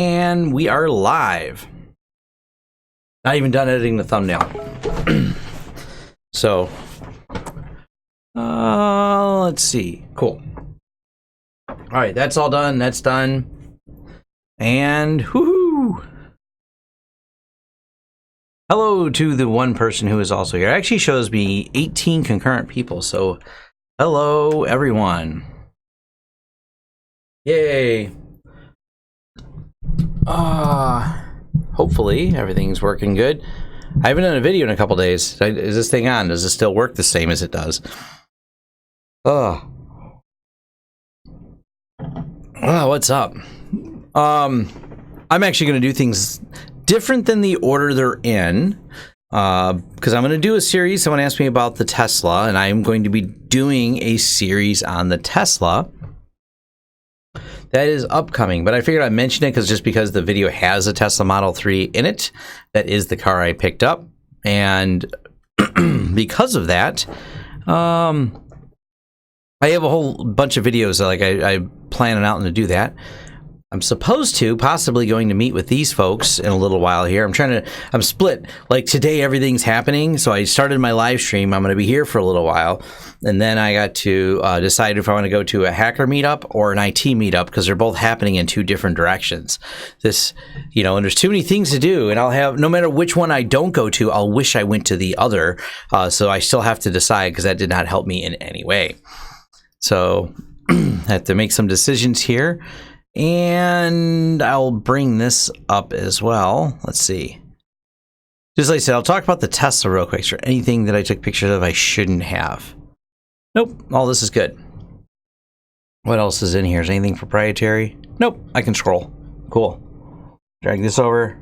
And we are live. Not even done editing the thumbnail. So, let's see. Cool. All right, that's all done. That's done. And whoo! Hello to the one person who is also here. It actually shows me 18 concurrent people. So, hello everyone. Yay. Hopefully everything's working good. I haven't done a video in a couple days. Is this thing on? Does it still work the same as it does? What's up? I'm actually going to do things different than the order they're in, because I'm going to do a series. Someone asked me about the Tesla, and I'm going to be doing a series on the Tesla. That is upcoming, but I figured I'd mention it because the video has a Tesla Model 3 in it. That is the car I picked up, and because of that, I have a whole bunch of videos that, like, I planning out to do that. I'm supposed to possibly going to meet with these folks in a little while here. I'm split. Like today, everything's happening. So I started my live stream. I'm going to be here for a little while. And then I got to decide if I want to go to a hacker meetup or an IT meetup, because they're both happening in two different directions. And there's too many things to do. And I'll have, no matter which one I don't go to, I'll wish I went to the other. So I still have to decide, because that did not help me in any way. So I have to make some decisions here. And I'll bring this up as well. Let's see. Just like I said, I'll talk about the Tesla real quick. Is there anything that I took pictures of I shouldn't have? Nope. All this is good. What else is in here? Is anything proprietary? Nope. I can scroll. Cool. Drag this over.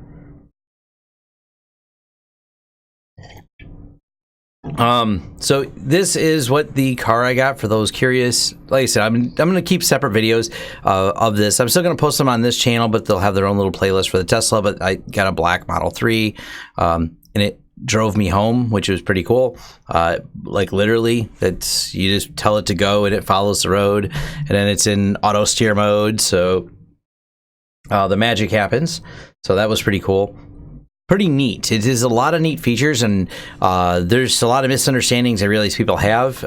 So this is what the car I got, for those curious. Like I said, I'm going to keep separate videos of this. I'm still going to post them on this channel, but they'll have their own little playlist for the Tesla. But I got a black Model 3, and it drove me home, which was pretty cool. Like literally, it's, you just tell it to go and it follows the road, and then it's in auto steer mode. So the magic happens. So that was pretty cool. Pretty neat. It is a lot of neat features, and there's a lot of misunderstandings I realize people have.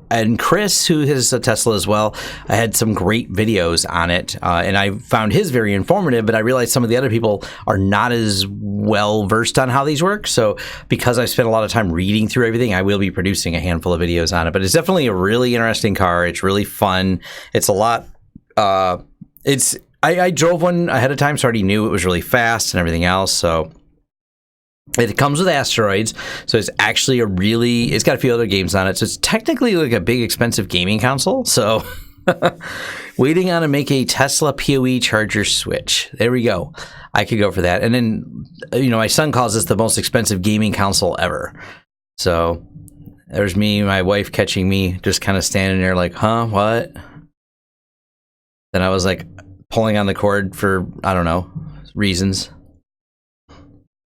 And Chris, who has a Tesla as well, I had some great videos on it, and I found his very informative, but I realized some of the other people are not as well versed on how these work. So because I've spent a lot of time reading through everything, I will be producing a handful of videos on it. But it's definitely a really interesting car. It's really fun. It's a lot. I drove one ahead of time, so I already knew it was really fast and everything else. So it comes with asteroids, so it's actually it's got a few other games on it, so it's technically like a big expensive gaming console. So waiting on to make a Tesla PoE charger switch. There we go. I could go for that. And then, my son calls this the most expensive gaming console ever. So there's me, my wife catching me just kind of standing there like, huh, what? Then I was like pulling on the cord for, I don't know, reasons.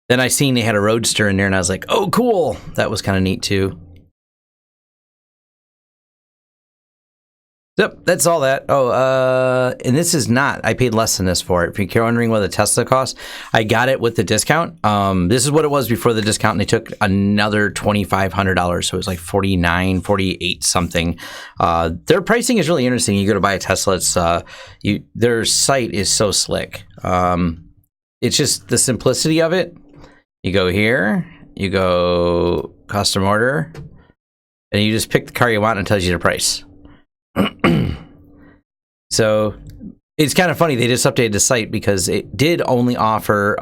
Then I seen they had a Roadster in there, and I was like, oh, cool. That was kind of neat, too. Yep, that's all that. Oh, and this is not, I paid less than this for it. If you're wondering what the Tesla costs, I got it with the discount. This is what it was before the discount, and they took another $2,500, so it was like $49, $48 something. Their pricing is really interesting. You go to buy a Tesla, it's their site is so slick. It's just the simplicity of it. You go here, you go custom order, and you just pick the car you want, and it tells you the price. So it's kind of funny. They just updated the site because it did only offer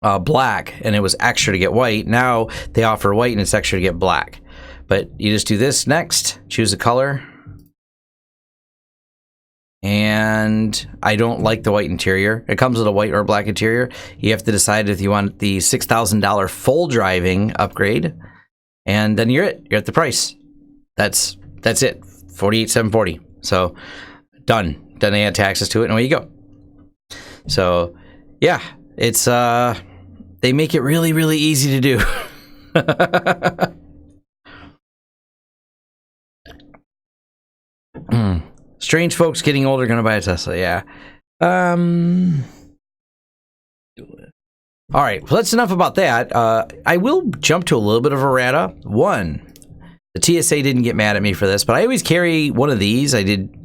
black, and it was extra to get white. Now they offer white, and it's extra to get black. But you just do this next, choose a color. And I don't like the white interior. It comes with a white or black interior. You have to decide if you want the $6,000 full driving upgrade, and then you're at the price. That's it. $48,740. So done. Then they add taxes to it, and away you go. So yeah, it's they make it really, really easy to do. Strange folks getting older gonna buy a Tesla, yeah. All right, well, that's enough about that. I will jump to a little bit of errata. One, the TSA didn't get mad at me for this, but I always carry one of these. I did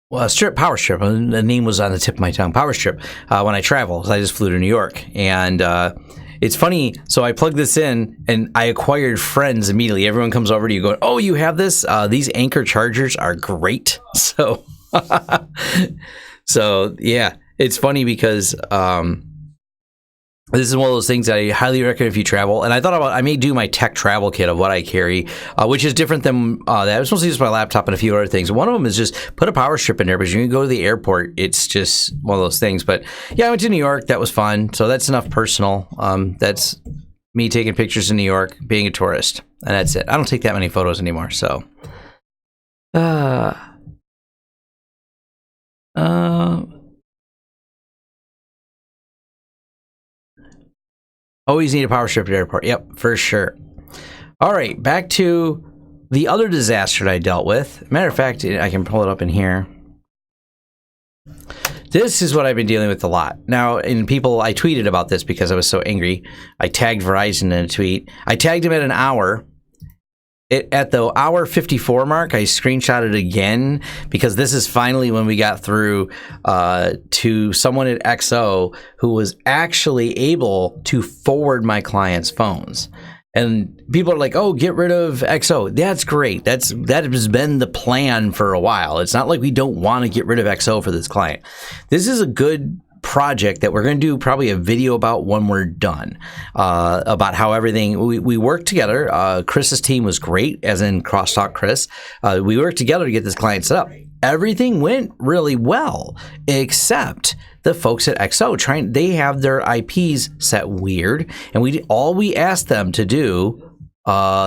well, power strip. The name was on the tip of my tongue. Power strip. When I travel, I just flew to New York, and it's funny. So I plugged this in, and I acquired friends immediately. Everyone comes over to you, going, "Oh, you have this? These Anchor chargers are great." So, so yeah, it's funny because this is one of those things that I highly recommend if you travel. And I thought about, I may do my tech travel kit of what I carry, which is different than that. I was supposed to use my laptop and a few other things. One of them is just put a power strip in there, because when you go to the airport, it's just one of those things. But yeah, I went to New York. That was fun. So that's enough personal. That's me taking pictures in New York, being a tourist. And that's it. I don't take that many photos anymore. So, always need a power strip at the airport. Yep, for sure. All right, back to the other disaster that I dealt with. Matter of fact, I can pull it up in here. This is what I've been dealing with a lot. Now, I tweeted about this because I was so angry. I tagged Verizon in a tweet. I tagged him at an hour. At the hour 54 mark, I screenshotted again, because this is finally when we got through to someone at XO who was actually able to forward my clients' phones. And people are like, "Oh, get rid of XO." That's great. That has been the plan for a while. It's not like we don't want to get rid of XO for this client. This is a good project that we're going to do probably a video about when we're done, about how everything we worked together. Chris's team was great, as in Crosstalk Chris. We worked together to get this client set up. Everything went really well, except the folks at XO they have their IPs set weird, and we asked them to do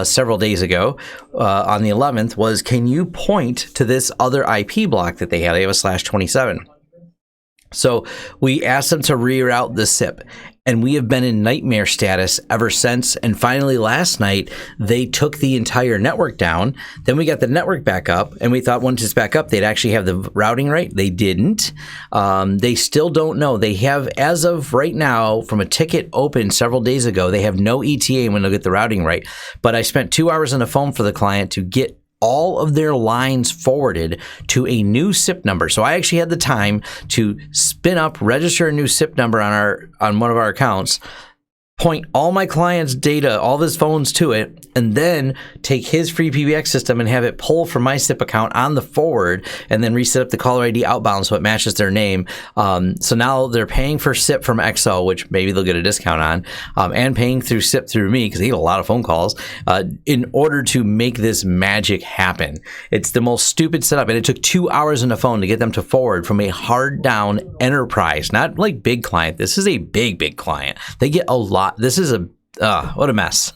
several days ago on the 11th was, can you point to this other IP block that they have? They have a /27. So we asked them to reroute the SIP, and we have been in nightmare status ever since. And finally, last night, they took the entire network down. Then we got the network back up, and we thought once it's back up, they'd actually have the routing right. They didn't. They still don't know. They have, as of right now, from a ticket open several days ago, they have no ETA when they'll get the routing right. But I spent 2 hours on the phone for the client to get all of their lines forwarded to a new SIP number. So I actually had the time to register a new SIP number on one of our accounts, point all my clients' data, all of his phones to it, and then take his free PBX system and have it pull from my SIP account on the forward, and then reset up the caller ID outbound so it matches their name. So now they're paying for SIP from XO, which maybe they'll get a discount on, and paying through SIP through me, because they get a lot of phone calls, in order to make this magic happen. It's the most stupid setup, and it took 2 hours on the phone to get them to forward from a hard down enterprise, not like big client. This is a big client. They get a lot. This is what a mess.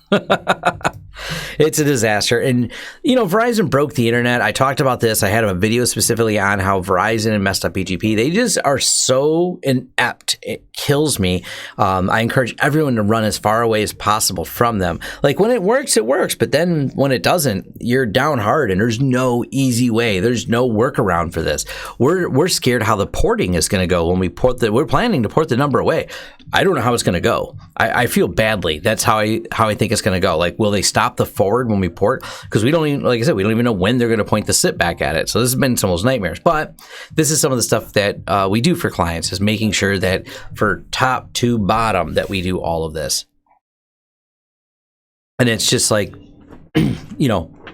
It's a disaster. And, Verizon broke the internet. I talked about this. I had a video specifically on how Verizon messed up BGP. They just are so inept. It kills me. I encourage everyone to run as far away as possible from them. Like, when it works, it works. But then when it doesn't, you're down hard, and there's no easy way. There's no workaround for this. We're scared how the porting is going to go when we're planning to port the number away. I don't know how it's going to go. I feel badly. That's how I think it's going to go. Like, will they stop the forward when we port? Because we don't even, like I said, we don't even know when they're going to point the SIP back at it. So this has been some of those nightmares. But this is some of the stuff that we do for clients, is making sure that for top to bottom that we do all of this. And it's just like,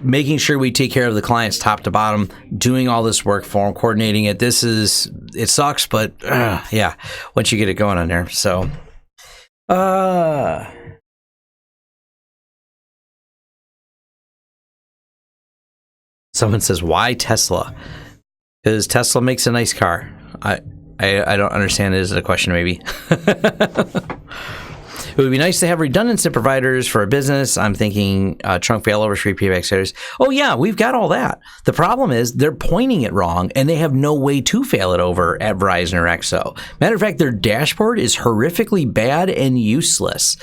making sure we take care of the clients top to bottom, doing all this work for them, coordinating it. It sucks, but yeah, once you get it going on there. So, someone says, why Tesla? Because Tesla makes a nice car. I don't understand it. Is it a question, maybe? It would be nice to have redundant SIP providers for a business. I'm thinking trunk failover, free PBX headers. Oh, yeah, we've got all that. The problem is they're pointing it wrong, and they have no way to fail it over at Verizon or XO. Matter of fact, their dashboard is horrifically bad and useless.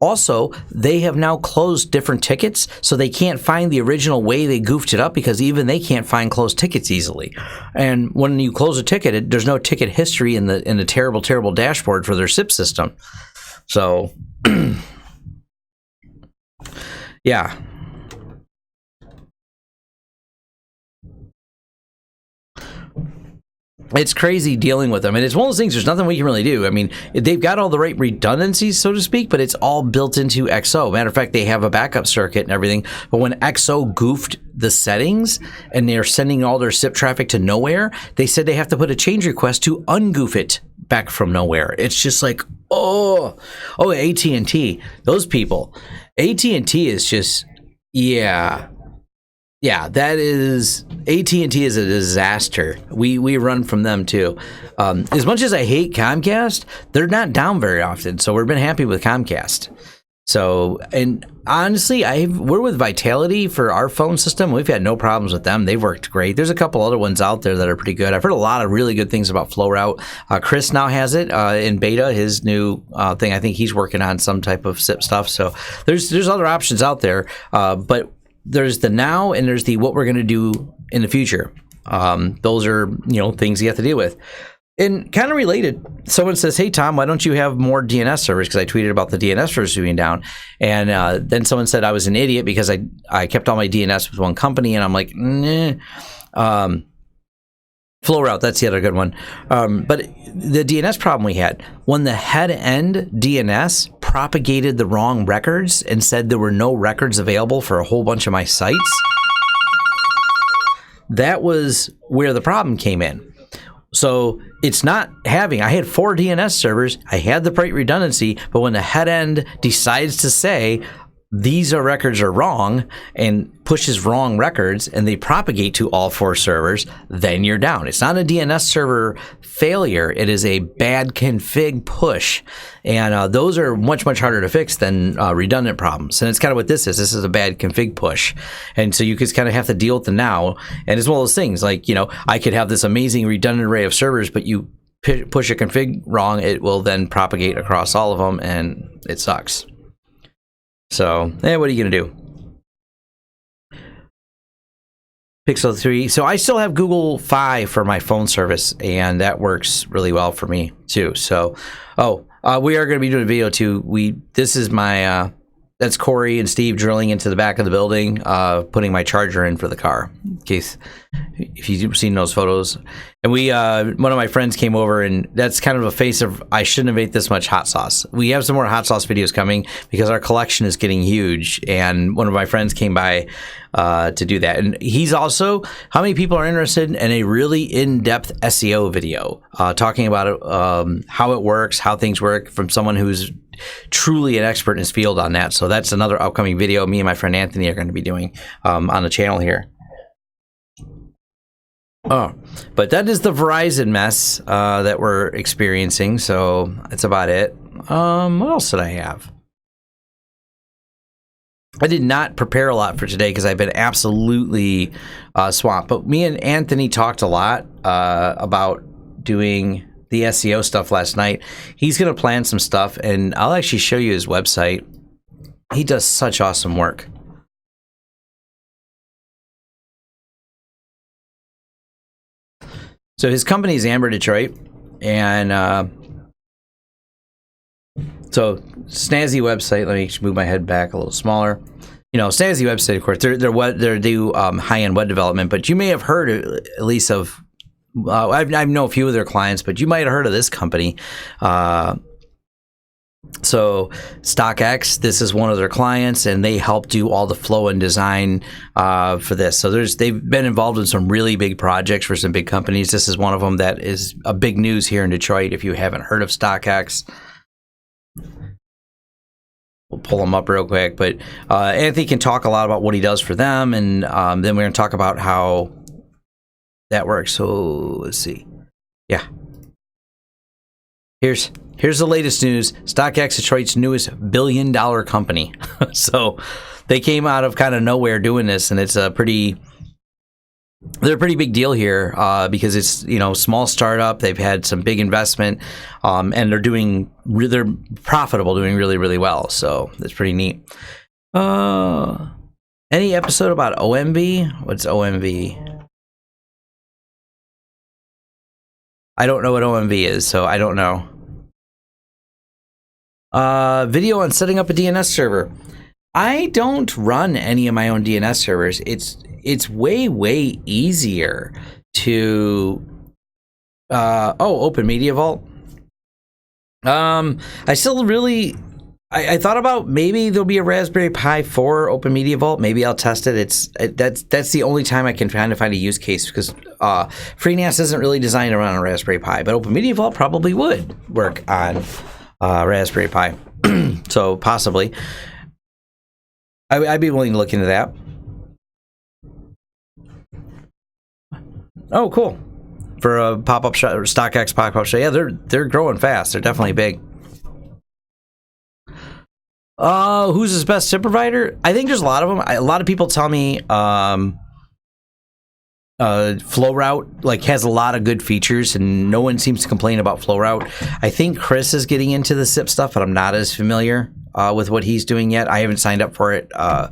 Also, they have now closed different tickets, so they can't find the original way they goofed it up because even they can't find closed tickets easily. And when you close a ticket, there's no ticket history in the terrible, terrible dashboard for their SIP system. So, yeah. It's crazy dealing with them, and it's one of those things, there's nothing we can really do. I mean, they've got all the right redundancies, so to speak, but it's all built into XO. Matter of fact, they have a backup circuit and everything, but when XO goofed the settings and they're sending all their SIP traffic to nowhere, they said they have to put a change request to ungoof it back from nowhere. It's just like, oh, AT&T, those people. AT&T is just, yeah, that is, AT&T is a disaster. We run from them too. As much as I hate Comcast, they're not down very often, so we've been happy with Comcast. So, and honestly, we're with Vitality for our phone system. We've had no problems with them. They've worked great. There's a couple other ones out there that are pretty good. I've heard a lot of really good things about FlowRoute. Chris now has it in beta, his new thing. I think he's working on some type of SIP stuff. So there's other options out there, but there's the now and there's the what we're going to do in the future. Those are, things you have to deal with. And kind of related, someone says, hey, Tom, why don't you have more DNS servers? Because I tweeted about the DNS servers being down. And then someone said I was an idiot because I kept all my DNS with one company. And I'm like, nah. FlowRoute, that's the other good one. But the DNS problem we had, when the head-end DNS propagated the wrong records and said there were no records available for a whole bunch of my sites, that was where the problem came in. So it's not having, I had 4 DNS servers, I had the right redundancy, but when the head end decides to say these records are wrong and pushes wrong records and they propagate to all 4 servers, then you're down. It's not a DNS server failure, it is a bad config push. And those are much, much harder to fix than redundant problems. And it's kind of what this is. This is a bad config push. And so you just kind of have to deal with the now. And it's one of those things like, I could have this amazing redundant array of servers, but you push a config wrong, it will then propagate across all of them and it sucks. So, what are you going to do? Pixel 3. So I still have Google Fi for my phone service, and that works really well for me, too. So, we are going to be doing a video, too. This is my, that's Corey and Steve drilling into the back of the building, putting my charger in for the car, in case, if you've seen those photos. And one of my friends came over, and that's kind of a face of, I shouldn't have ate this much hot sauce. We have some more hot sauce videos coming because our collection is getting huge. And one of my friends came by to do that. And he's also, how many people are interested in a really in-depth SEO video talking about it, how it works, how things work from someone who's truly an expert in his field on that. So that's another upcoming video me and my friend Anthony are going to be doing on the channel here. But that is the Verizon mess that we're experiencing. So that's about it. What else did I have? I did not prepare a lot for today because I've been absolutely swamped. But me and Anthony talked a lot about doing the SEO stuff last night. He's going to plan some stuff, and I'll actually show you his website. He does such awesome work. So his company is Amber Detroit, and so snazzy website. Let me move my head back a little smaller. Snazzy website, of course. They do high-end web development, but you may have heard at least of. I know a few of their clients, but you might have heard of this company. So StockX, this is one of their clients, and they help do all the flow and design for this. So they've been involved in some really big projects for some big companies. This is one of them that is a big news here in Detroit. If you haven't heard of StockX, we'll pull them up real quick. But Anthony can talk a lot about what he does for them, and then we're going to talk about how that works. So let's see. Yeah. Here's the latest news. StockX, Detroit's newest billion-dollar company. So they came out of kind of nowhere doing this, and it's a pretty they're a pretty big deal here because it's, you know, small startup. They've had some big investment, and they're profitable, doing really, really well. So it's pretty neat. Any episode about OMV? What's OMV? I don't know what OMV is, so I don't know. Video on setting up a DNS server. I don't run any of my own DNS servers. It's way easier to Open Media Vault. I still really I thought about maybe there'll be a Raspberry Pi 4 Open Media Vault. Maybe I'll test it. That's the only time I can kind of find a use case, because FreeNAS isn't really designed around a Raspberry Pi, but Open Media Vault probably would work on Raspberry Pi. So possibly, I'd be willing to look into that. Oh, cool. For a pop-up shop, or StockX pop-up shop. Yeah, they're growing fast. They're definitely big. Who's his best SIP provider? I think there's a lot of them. A lot of people tell me FlowRoute like has a lot of good features, and no one seems to complain about FlowRoute. I think Chris is getting into the SIP stuff, but I'm not as familiar with what he's doing yet. I haven't signed up for it. Part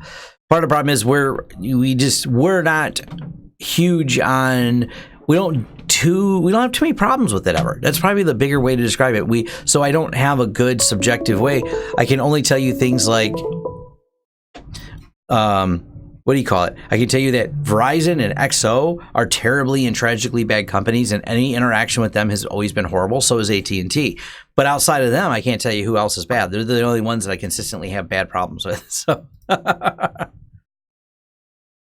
of the problem is we're not huge on. We don't have too many problems with it ever. That's probably the bigger way to describe it. So I don't have a good subjective way. I can only tell you things like, what do you call it? I can tell you that Verizon and XO are terribly and tragically bad companies, and any interaction with them has always been horrible. So is AT&T. But outside of them, I can't tell you who else is bad. They're the only ones that I consistently have bad problems with. So.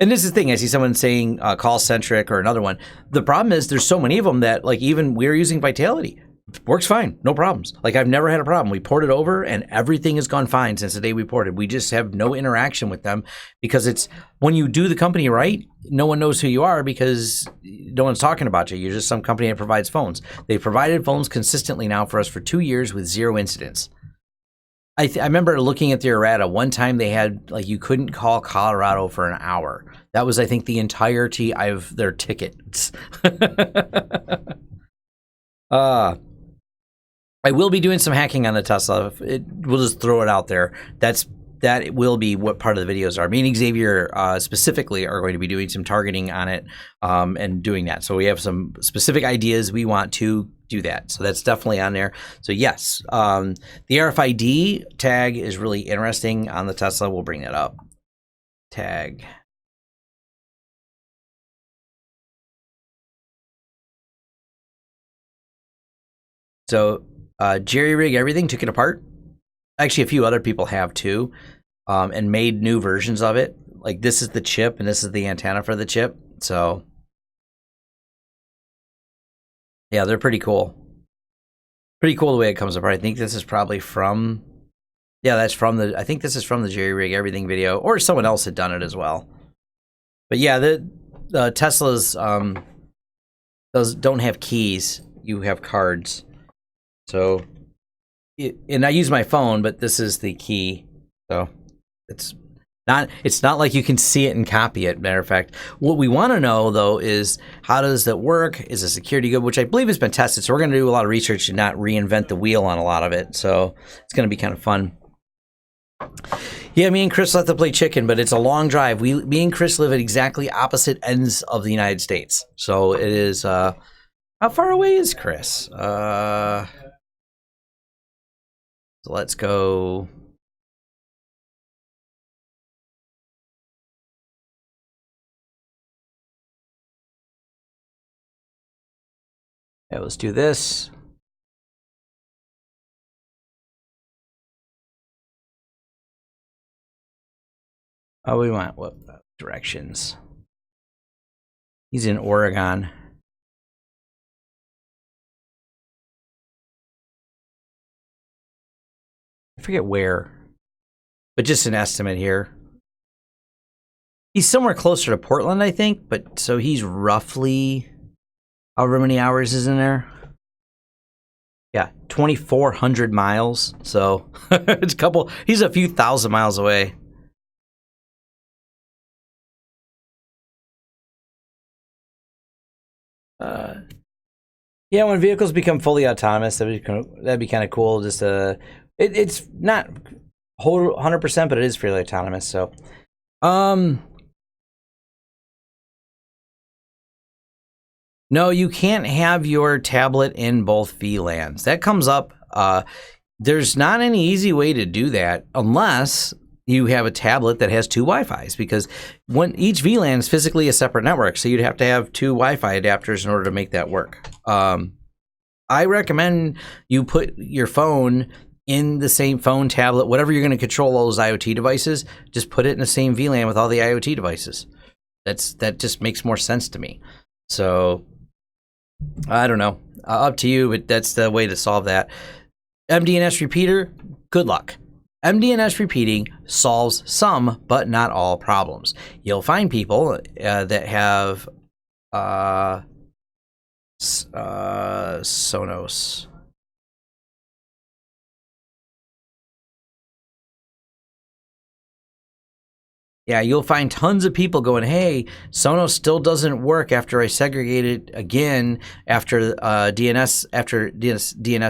And this is the thing, I see someone saying call-centric or another one. The problem is there's so many of them that, like, even we're using Vitality. Works fine, no problems. Like, I've never had a problem. We ported over and everything has gone fine since the day we ported. We just have no interaction with them because it's, when you do the company right, no one knows who you are because no one's talking about you. You're just some company that provides phones. They've provided phones consistently now for us for 2 years with 0 incidents. I remember looking at the errata. One time they had, like, you couldn't call Colorado for an hour. That was, I think, the entirety of their tickets. I will be doing some hacking on the Tesla. We'll just throw it out there. That will be what part of the videos are. Me and Xavier specifically are going to be doing some targeting on it and doing that. So we have some specific ideas we want to do that. So that's definitely on there. So yes, the RFID tag is really interesting on the Tesla. We'll bring that up. Tag. So jerry rig everything, took it apart. Actually, a few other people have too, and made new versions of it. Like, this is the chip and this is the antenna for the chip. So yeah, they're pretty cool. Pretty cool the way it comes apart. I think this is probably from, yeah, that's from the, I think this is from the jerry rig everything video, or someone else had done it as well. But yeah, the Teslas don't have keys. You have cards. So, and I use my phone, but this is the key. So it's not like you can see it and copy it. Matter of fact, what we want to know though is, how does that work? Is a security good? Which I believe has been tested. So we're going to do a lot of research and not reinvent the wheel on a lot of it. So it's going to be kind of fun. Yeah, me and Chris left to play chicken, but it's a long drive. Me and Chris live at exactly opposite ends of the United States. So it is, how far away is Chris? So let's go. Yeah, let's do this. Oh, we want what directions? He's in Oregon. I forget where, but just an estimate here. He's somewhere closer to Portland, I think, but so he's roughly however many hours is in there. Yeah, 2,400 miles. So it's he's a few thousand miles away. Yeah, when vehicles become fully autonomous, that'd be kind of cool. Just it's not whole 100%, but it is fairly autonomous. So, no, you can't have your tablet in both VLANs. That comes up. There's not any easy way to do that unless you have a tablet that has two Wi-Fis, because each VLAN is physically a separate network, so you'd have to have two Wi-Fi adapters in order to make that work. I recommend you put your phone in the same phone, tablet, whatever you're going to control all those IoT devices, just put it in the same VLAN with all the IoT devices. That just makes more sense to me. So, I don't know. Up to you, but that's the way to solve that. MDNS repeater, good luck. MDNS repeating solves some, but not all problems. You'll find people that have Sonos. Yeah, you'll find tons of people going, hey, Sonos still doesn't work after I segregate it again after DNS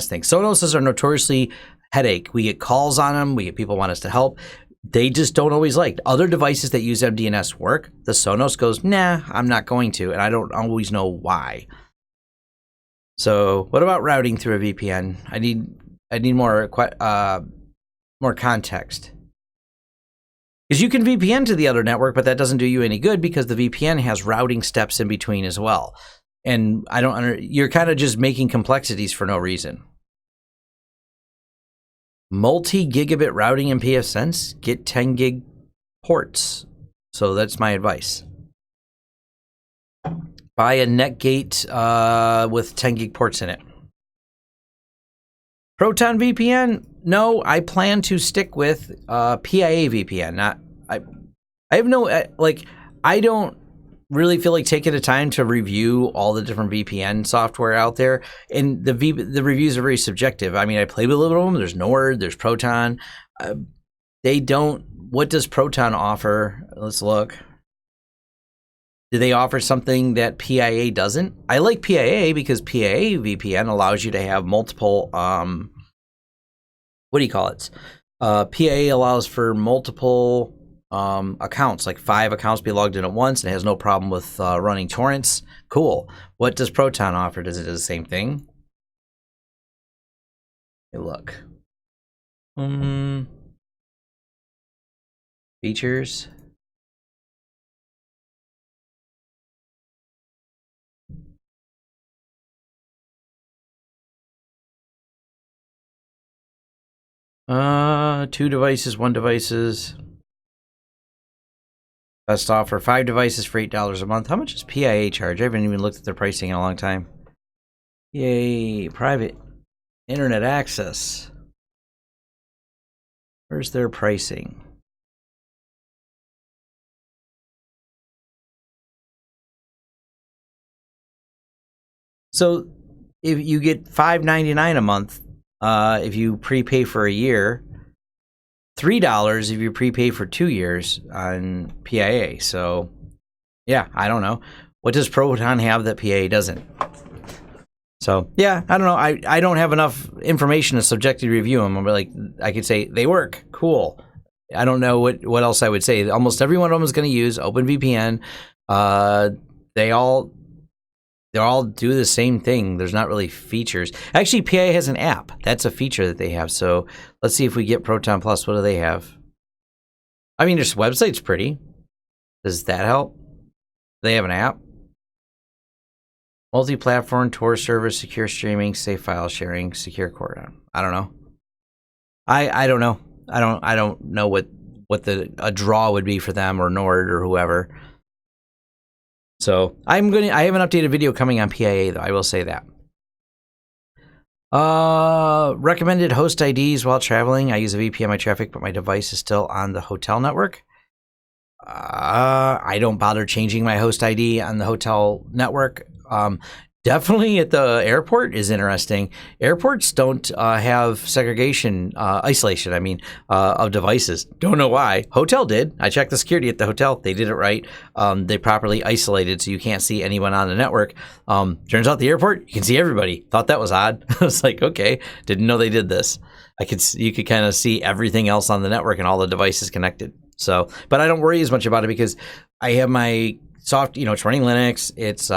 things. Sonos are notoriously headache. We get calls on them. We get people want us to help. They just don't always like. Other devices that use MDNS work. The Sonos goes, nah, I'm not going to, and I don't always know why. So what about routing through a VPN? I need more context. Because you can VPN to the other network, but that doesn't do you any good because the VPN has routing steps in between as well. And you're kind of just making complexities for no reason. Multi-gigabit routing in pfSense, get 10 gig ports. So that's my advice. Buy a NetGate with 10 gig ports in it. Proton VPN? No, I plan to stick with PIA VPN. I have no I don't really feel like taking the time to review all the different VPN software out there, and the reviews are very subjective. I mean, I play with a little of them. There's Nord, there's Proton. What does Proton offer? Let's look. Do they offer something that PIA doesn't? I like PIA because PIA VPN allows you to have multiple, what do you call it? PIA allows for multiple accounts, like 5 accounts be logged in at once, and it has no problem with running torrents. Cool. What does Proton offer? Does it do the same thing? Hey, look. Features. Two devices, one devices. Best offer, 5 devices for $8 a month. How much does PIA charge? I haven't even looked at their pricing in a long time. Yay, private internet access. Where's their pricing? So if you get $5.99 a month, if you prepay for a year, $3 if you prepay for 2 years on PIA. So, yeah, I don't know. What does Proton have that PIA doesn't? So, yeah, I don't know. I don't have enough information to subjectively review them. I'm like, I could say they work. Cool. I don't know what else I would say. Almost every one of them is going to use OpenVPN. They all do the same thing. There's not really features. Actually, PIA has an app. That's a feature that they have. So let's see if we get Proton Plus. What do they have? I mean, their website's pretty. Does that help? They have an app. Multi-platform, Tor server, secure streaming, safe file sharing, secure core. I don't know. I don't know. I don't know what a draw would be for them or Nord or whoever. So I have an updated video coming on PIA though. I will say that. Recommended host IDs while traveling. I use a VPN my traffic, but my device is still on the hotel network. I don't bother changing my host ID on the hotel network. Definitely at the airport is interesting. Airports don't have segregation, isolation, I mean, of devices. Don't know why. Hotel did. I checked the security at the hotel. They did it right. They properly isolated so you can't see anyone on the network. Turns out the airport, you can see everybody. Thought that was odd. I was like, okay, didn't know they did this. You could kind of see everything else on the network and all the devices connected. So, but I don't worry as much about it because I have my it's running Linux. It's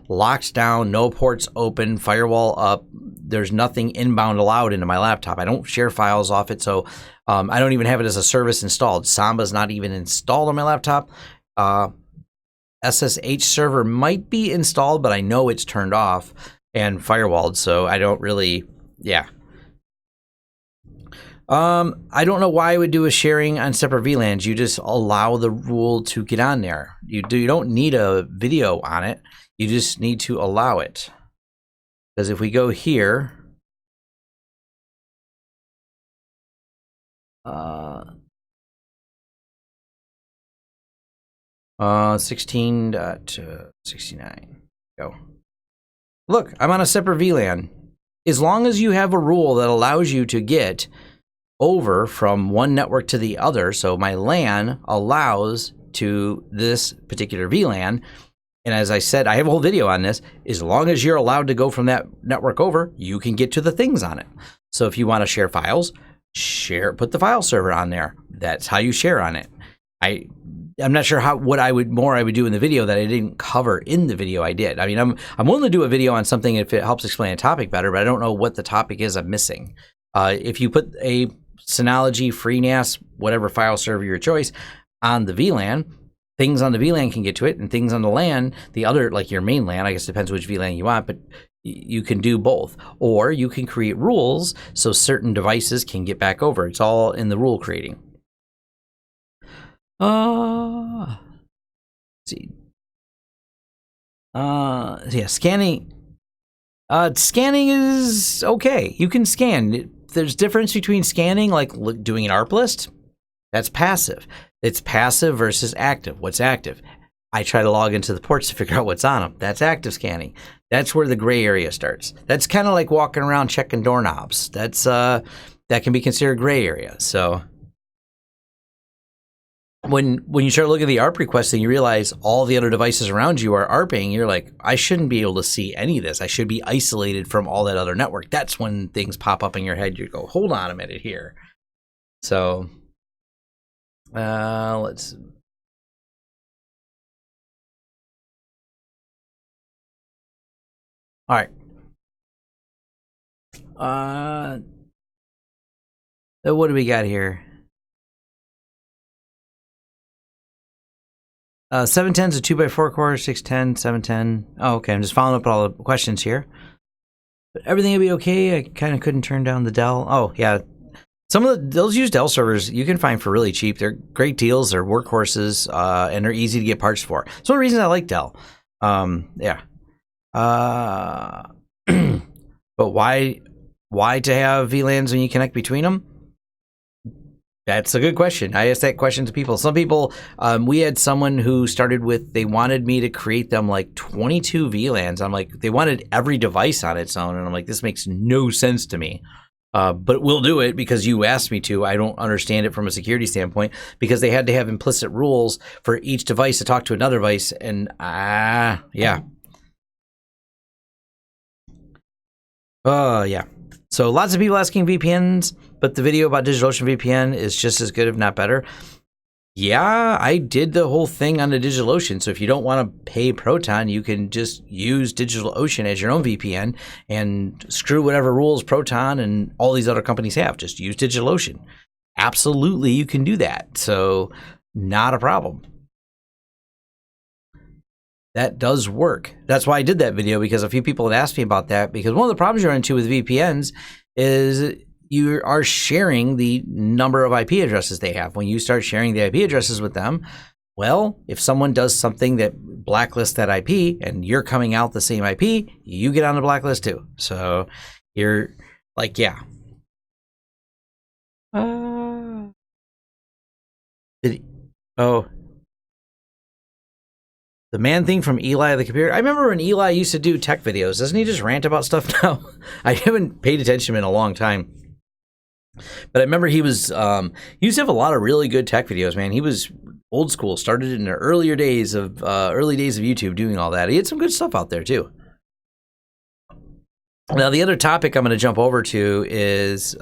locked down, no ports open, firewall up. There's nothing inbound allowed into my laptop. I don't share files off it, so I don't even have it as a service installed. Samba's not even installed on my laptop. SSH server might be installed, but I know it's turned off and firewalled, so I don't really, yeah. I don't know why I would do a sharing on separate VLANs. You just allow the rule to get on there. You don't need a video on it. You just need to allow it. Because if we go here, 16.69. Go. Look, I'm on a separate VLAN. As long as you have a rule that allows you to get over from one network to the other, so my LAN allows to this particular VLAN, and as I said, I have a whole video on this, as long as you're allowed to go from that network over, you can get to the things on it. So if you want to share files, put the file server on there. That's how you share on it. I'm not sure what I would do in the video that I didn't cover in the video I did. I mean, I'm willing to do a video on something if it helps explain a topic better, but I don't know what the topic is I'm missing. If you put a Synology, FreeNAS, whatever file server your choice on the VLAN, things on the VLAN can get to it, and things on the LAN, the other, like your main LAN, I guess it depends which VLAN you want, but you can do both. Or you can create rules so certain devices can get back over. It's all in the rule creating. Let's see. Yeah, scanning. Scanning is okay. You can scan. There's difference between scanning, like doing an ARP list. That's passive. It's passive versus active. What's active? I try to log into the ports to figure out what's on them. That's active scanning. That's where the gray area starts. That's kind of like walking around checking doorknobs. That's that can be considered gray area. So when you start looking at the ARP requests and you realize all the other devices around you are ARPing, you're like, I shouldn't be able to see any of this. I should be isolated from all that other network. That's when things pop up in your head. You go, hold on a minute here. So let's. All right. So what do we got here? 710's a 2x4 core, 610, 710. Oh, okay. I'm just following up all the questions here. But everything will be okay. I kind of couldn't turn down the Dell. Oh, yeah. Some of those used Dell servers you can find for really cheap. They're great deals. They're workhorses, and they're easy to get parts for. It's one of the reasons I like Dell. Yeah. But why to have VLANs when you connect between them? That's a good question. I asked that question to people. Some people, we had someone who started with, they wanted me to create them like 22 VLANs. I'm like, they wanted every device on its own. And I'm like, this makes no sense to me. But we'll do it because you asked me to. I don't understand it from a security standpoint because they had to have implicit rules for each device to talk to another device. And yeah. Yeah. So lots of people asking VPNs, but the video about DigitalOcean VPN is just as good, if not better. Yeah, I did the whole thing on the DigitalOcean. So if you don't want to pay Proton, you can just use DigitalOcean as your own VPN and screw whatever rules Proton and all these other companies have. Just use DigitalOcean. Absolutely, you can do that. So not a problem. That does work. That's why I did that video, because a few people had asked me about that, because one of the problems you run into with VPNs is you are sharing the number of IP addresses they have. When you start sharing the IP addresses with them, well, if someone does something that blacklists that IP and you're coming out the same IP, you get on the blacklist too. So you're like, yeah. The man thing from Eli the computer. I remember when Eli used to do tech videos. Doesn't he just rant about stuff now? I haven't paid attention in a long time. But I remember he used to have a lot of really good tech videos, man. He was old school, started in the early days of YouTube doing all that. He had some good stuff out there too. Now, the other topic I'm going to jump over to is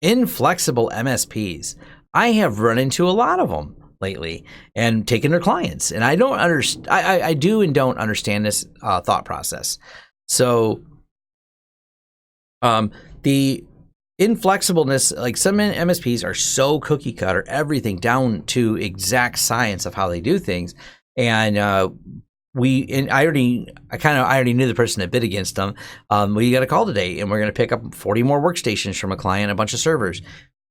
inflexible MSPs. I have run into a lot of them lately and taken their clients, and I don't understand. I do and don't understand this thought process. So, the inflexibleness, like some MSPs are so cookie cutter, everything down to exact science of how they do things, and I already knew the person that bid against them. We got a call today, and we're going to pick up 40 more workstations from a client, a bunch of servers,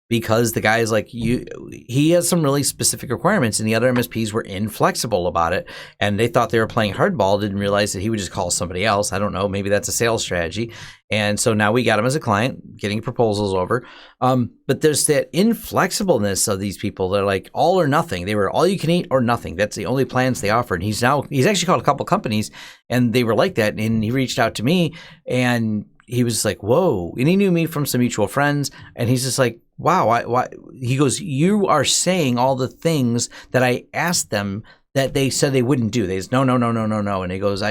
because the guy is like, he has some really specific requirements, and the other MSPs were inflexible about it, and they thought they were playing hardball, didn't realize that he would just call somebody else. I don't know, maybe that's a sales strategy. And so now we got him as a client, getting proposals over. But there's that inflexibleness of these people. They're like all or nothing. They were all you can eat or nothing. That's the only plans they offered. He's actually called a couple companies, and they were like that. And he reached out to me, and he was like, whoa. And he knew me from some mutual friends. And he's just like, wow, why? He goes, you are saying all the things that I asked them that they said they wouldn't do. They said, no. And he goes,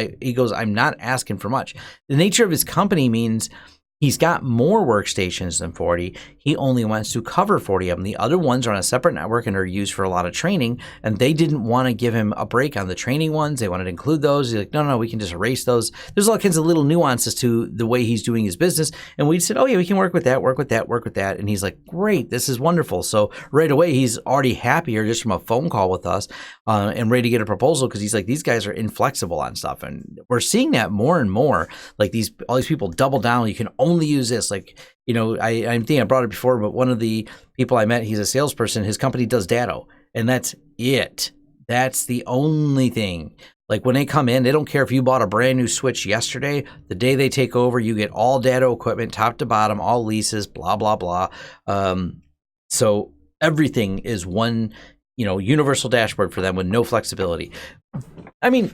I'm not asking for much. The nature of his company means he's got more workstations than 40. He only wants to cover 40 of them. The other ones are on a separate network and are used for a lot of training, and they didn't want to give him a break on the training ones. They wanted to include those. He's like, no, we can just erase those. There's all kinds of little nuances to the way he's doing his business. And we said, oh yeah, we can work with that. And he's like, great, this is wonderful. So right away, he's already happier just from a phone call with us and ready to get a proposal, because he's like, these guys are inflexible on stuff. And we're seeing that more and more. Like all these people double down. You can only use this. Like, I think I brought it before, but one of the people I met, he's a salesperson. His company does Datto, and that's it. That's the only thing. Like when they come in, they don't care if you bought a brand new switch yesterday. The day they take over, you get all Datto equipment, top to bottom, all leases, blah, blah, blah. So everything is one, universal dashboard for them with no flexibility. I mean,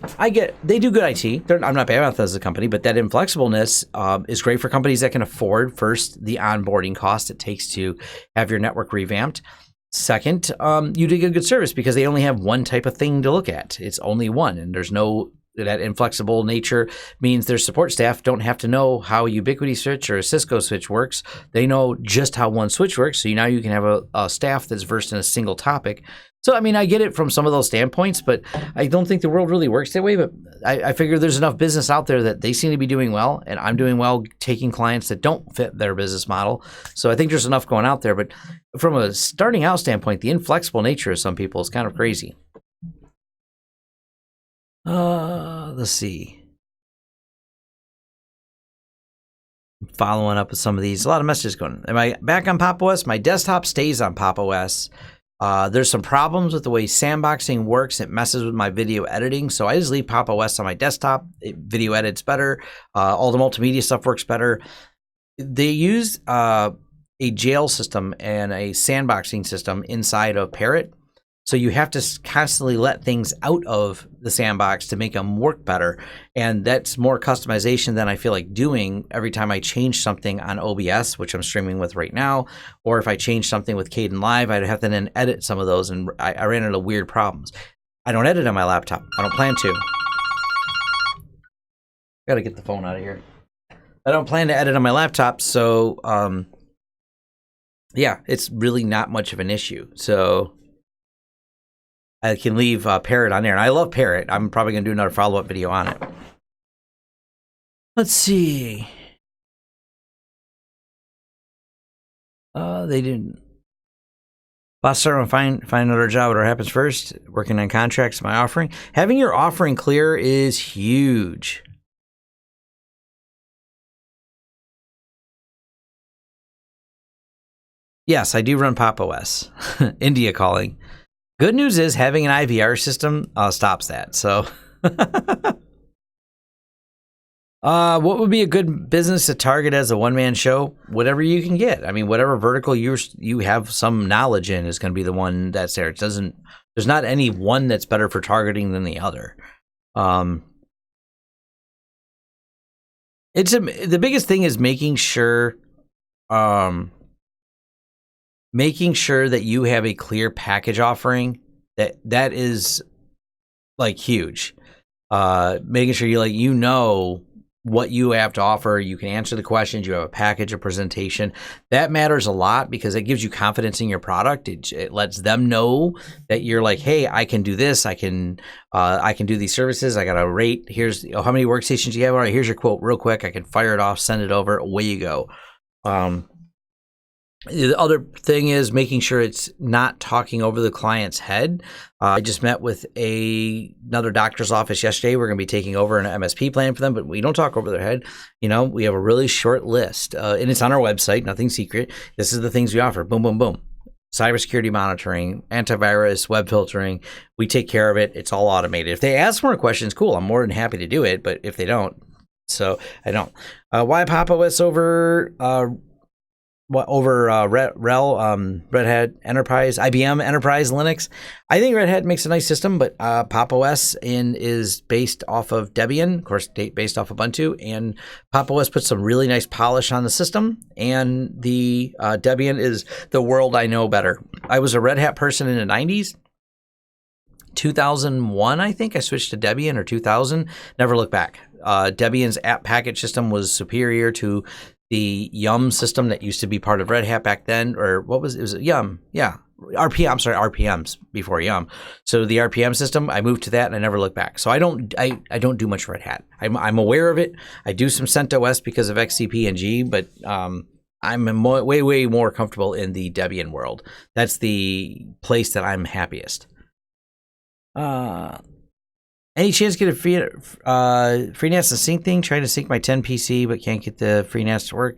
they do good IT. I'm not bad about that as a company, but that inflexibleness is great for companies that can afford, first, the onboarding cost it takes to have your network revamped. Second, you do get good service because they only have one type of thing to look at. It's only one, and that inflexible nature means their support staff don't have to know how a Ubiquiti switch or a Cisco switch works. They know just how one switch works, so now you can have a staff that's versed in a single topic. So, I mean, I get it from some of those standpoints, but I don't think the world really works that way. But I figure there's enough business out there that they seem to be doing well, and I'm doing well taking clients that don't fit their business model. So I think there's enough going out there. But from a starting out standpoint, the inflexible nature of some people is kind of crazy. Let's see. Following up with some of these, a lot of messages going. Am I back on Pop! OS? My desktop stays on Pop! OS. There's some problems with the way sandboxing works. It messes with my video editing, so I just leave Pop! OS on my desktop. Video edits better. All the multimedia stuff works better. They use a jail system and a sandboxing system inside of Parrot. So you have to constantly let things out of the sandbox to make them work better. And that's more customization than I feel like doing every time I change something on OBS, which I'm streaming with right now. Or if I change something with Caden Live, I'd have to then edit some of those. And I ran into weird problems. I don't edit on my laptop. I don't plan to. Got to get the phone out of here. I don't plan to edit on my laptop. So, yeah, it's really not much of an issue. So I can leave Parrot on there. And I love Parrot. I'm probably going to do another follow-up video on it. Let's see. They didn't. Last start, find another job. Whatever happens first. Working on contracts, my offering. Having your offering clear is huge. Yes, I do run Pop! OS. India calling. Good news is having an IVR system stops that. So, what would be a good business to target as a one-man show? Whatever you can get. I mean, whatever vertical you have some knowledge in is going to be the one that's there. It doesn't There's not any one that's better for targeting than the other. The biggest thing is making sure that you have a clear package offering. That is like huge. Making sure you know what you have to offer. You can answer the questions. You have a package, a presentation. That matters a lot because it gives you confidence in your product. It lets them know that you're like, hey, I can do this. I can do these services. I got a rate. Here's how many workstations you have. All right, here's your quote real quick. I can fire it off, send it over. Away you go. The other thing is making sure it's not talking over the client's head. I just met with another doctor's office yesterday. We're going to be taking over an MSP plan for them, but we don't talk over their head. We have a really short list, and it's on our website, nothing secret. This is the things we offer. Boom, boom, boom. Cybersecurity monitoring, antivirus, web filtering. We take care of it. It's all automated. If they ask more questions, cool. I'm more than happy to do it, but if they don't, so I don't. Why Pop! OS over... Red Hat Enterprise, IBM Enterprise Linux. I think Red Hat makes a nice system, but Pop! OS is based off of Debian, of course, based off Ubuntu, and Pop! OS puts some really nice polish on the system, and the Debian is the world I know better. I was a Red Hat person in the 90s. 2001, I think I switched to Debian, or 2000. Never looked back. Debian's app package system was superior to the Yum system that used to be part of Red Hat back then, or what was it? Was it Yum? Yeah, RPM. I'm sorry, RPMs before Yum. So the RPM system, I moved to that, and I never looked back. So I don't do much Red Hat. I'm aware of it. I do some CentOS because of XCP and G, but I'm way more comfortable in the Debian world. That's the place that I'm happiest. Any chance to get a FreeNAS to sync thing? Trying to sync my 10 PC, but can't get the FreeNAS to work.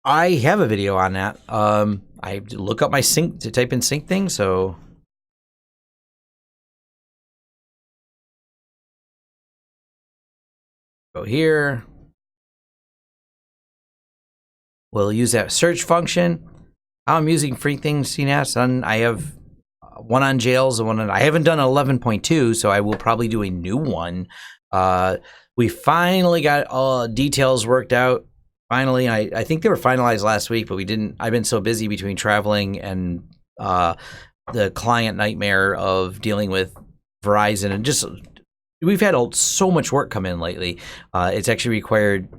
I have a video on that. I look up my sync to type in sync thing. So go here. We'll use that search function. How I'm using free things CNAS, and I have one on jails and one on, I haven't done 11.2, so I will probably do a new one. We finally got all details worked out. Finally, I think they were finalized last week, but we didn't. I've been so busy between traveling and the client nightmare of dealing with Verizon, and just we've had so much work come in lately. It's actually required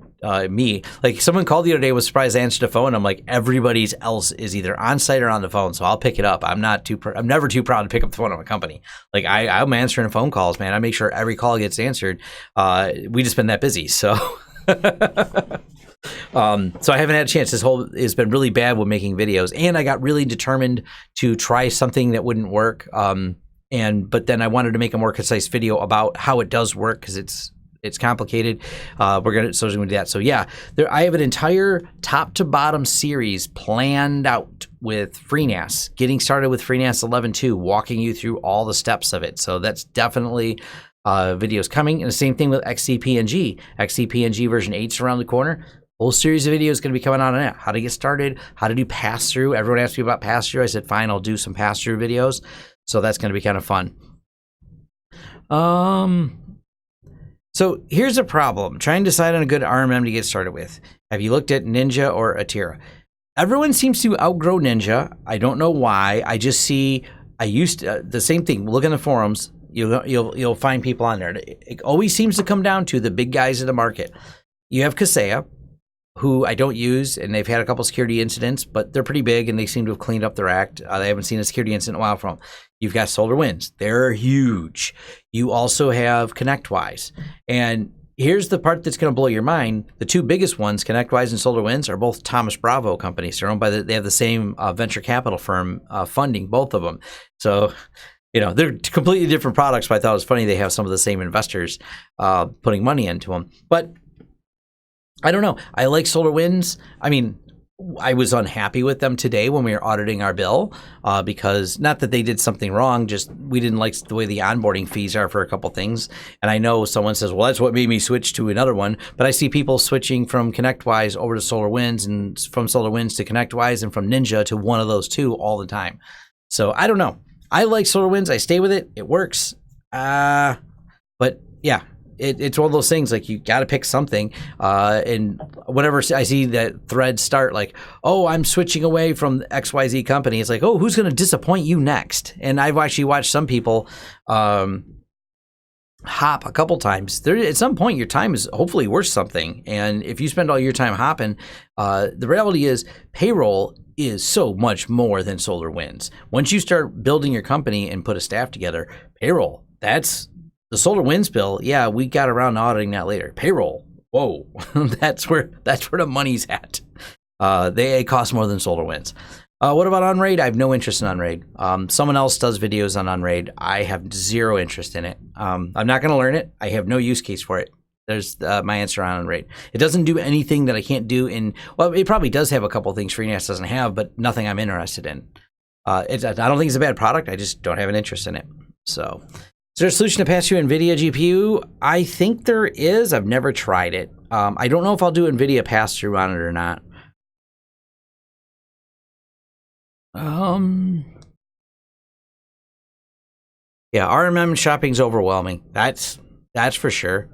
me. Like, someone called the other day, was surprised I answered the phone. I'm like, everybody else is either on site or on the phone, so I'll pick it up. I'm never too proud to pick up the phone of a company. Like, I'm answering phone calls, man. I make sure every call gets answered. We just been that busy, so. So I haven't had a chance. It's been really bad with making videos, and I got really determined to try something that wouldn't work. But then I wanted to make a more concise video about how it does work, because it's complicated. We're gonna do that. So yeah, I have an entire top to bottom series planned out with FreeNAS, getting started with FreeNAS 11.2, walking you through all the steps of it. So that's definitely videos coming. And the same thing with XCP and G. XCP and G version 8's around the corner. Whole series of videos going to be coming out on that. How to get started, how to do pass-through. Everyone asked me about pass-through. I said, fine, I'll do some pass-through videos. So that's going to be kind of fun. So here's a problem. Trying to decide on a good RMM to get started with. Have you looked at Ninja or Atira? Everyone seems to outgrow Ninja. I don't know why. I just see, the same thing. Look in the forums. You'll find people on there. It always seems to come down to the big guys in the market. You have Kaseya, who I don't use, and they've had a couple security incidents, but they're pretty big, and they seem to have cleaned up their act. They haven't seen a security incident in a while from them. You've got SolarWinds. They're huge. You also have ConnectWise. And here's the part that's going to blow your mind. The two biggest ones, ConnectWise and SolarWinds, are both Thomas Bravo companies. They're owned by they have the same venture capital firm funding both of them. So, they're completely different products, but I thought it was funny they have some of the same investors putting money into them. But I don't know. I like SolarWinds. I mean, I was unhappy with them today when we were auditing our bill because, not that they did something wrong, just we didn't like the way the onboarding fees are for a couple things. And I know someone says, well, that's what made me switch to another one. But I see people switching from ConnectWise over to SolarWinds, and from SolarWinds to ConnectWise, and from Ninja to one of those two all the time. So I don't know. I like SolarWinds. I stay with it. It works. But yeah, it's one of those things, like, you got to pick something. And whenever I see that thread start, like, oh, I'm switching away from XYZ company, it's like, oh, who's going to disappoint you next? And I've actually watched some people hop a couple times. There, at some point, your time is hopefully worth something. And if you spend all your time hopping, the reality is payroll is so much more than SolarWinds. Once you start building your company and put a staff together, payroll, that's the SolarWinds bill. Yeah, we got around to auditing that later. Payroll, whoa, that's where the money's at. They cost more than SolarWinds. What about Unraid? I have no interest in Unraid. Someone else does videos on Unraid. I have zero interest in it. I'm not going to learn it. I have no use case for it. There's my answer on Unraid. It doesn't do anything that I can't do in, well, it probably does have a couple of things FreeNAS doesn't have, but nothing I'm interested in. I don't think it's a bad product. I just don't have an interest in it. So, is there a solution to pass through NVIDIA GPU? I think there is. I've never tried it. I don't know if I'll do NVIDIA pass-through on it or not. Yeah, RMM shopping's overwhelming. That's for sure.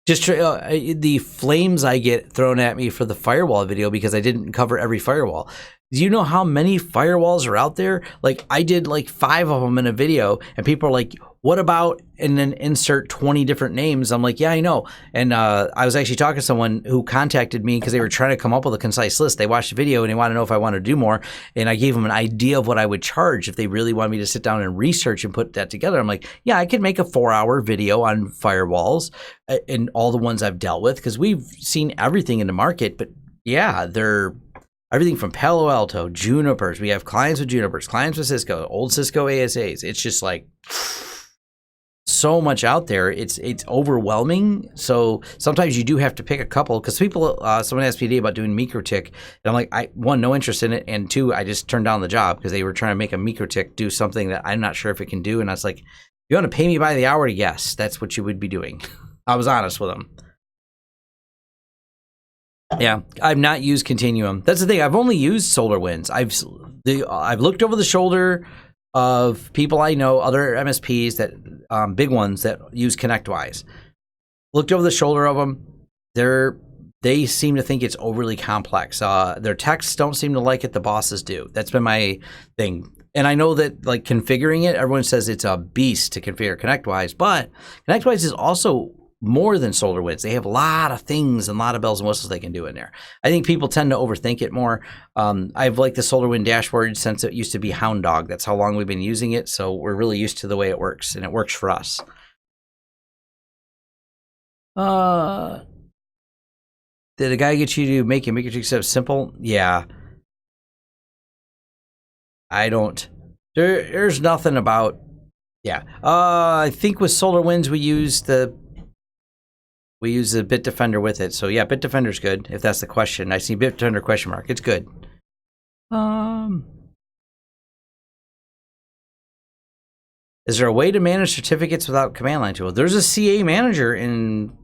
Just the flames I get thrown at me for the firewall video because I didn't cover every firewall. Do you know how many firewalls are out there? Like, I did like 5 of them in a video, and people are like, what about, and then insert 20 different names. I'm like, yeah, I know. And I was actually talking to someone who contacted me because they were trying to come up with a concise list. They watched the video and they wanted to know if I wanted to do more. And I gave them an idea of what I would charge if they really wanted me to sit down and research and put that together. I'm like, yeah, I could make a 4-hour video on firewalls and all the ones I've dealt with, because we've seen everything in the market. But yeah, they're everything from Palo Alto, Junipers. We have clients with Junipers, clients with Cisco, old Cisco ASAs. It's just like so much out there. It's overwhelming. So sometimes you do have to pick a couple, because people, someone asked me today about doing MikroTik, and I'm like, one, no interest in it, and two, I just turned down the job because they were trying to make a MikroTik do something that I'm not sure if it can do. And I was like, you want to pay me by the hour? Yes, that's what you would be doing. I was honest with them. Yeah, I've not used Continuum. That's the thing. I've only used SolarWinds. I've looked over the shoulder of people I know, other MSPs that big ones that use ConnectWise. Looked over the shoulder of them. They seem to think it's overly complex. Their techs don't seem to like it. The bosses do. That's been my thing. And I know that, like, configuring it, everyone says it's a beast to configure ConnectWise, but ConnectWise is also more than SolarWinds. They have a lot of things and a lot of bells and whistles they can do in there. I think people tend to overthink it more. I've liked the SolarWinds dashboard since it used to be Hound Dog. That's how long we've been using it, so we're really used to the way it works, and it works for us. Did a guy get you to make it so simple? Yeah. I don't. There's nothing about. Yeah. I think with SolarWinds we use the Bitdefender with it. So yeah, Bitdefender's good, if that's the question. I see Bitdefender question mark. It's good. Is there a way to manage certificates without command line tool? There's a CA manager in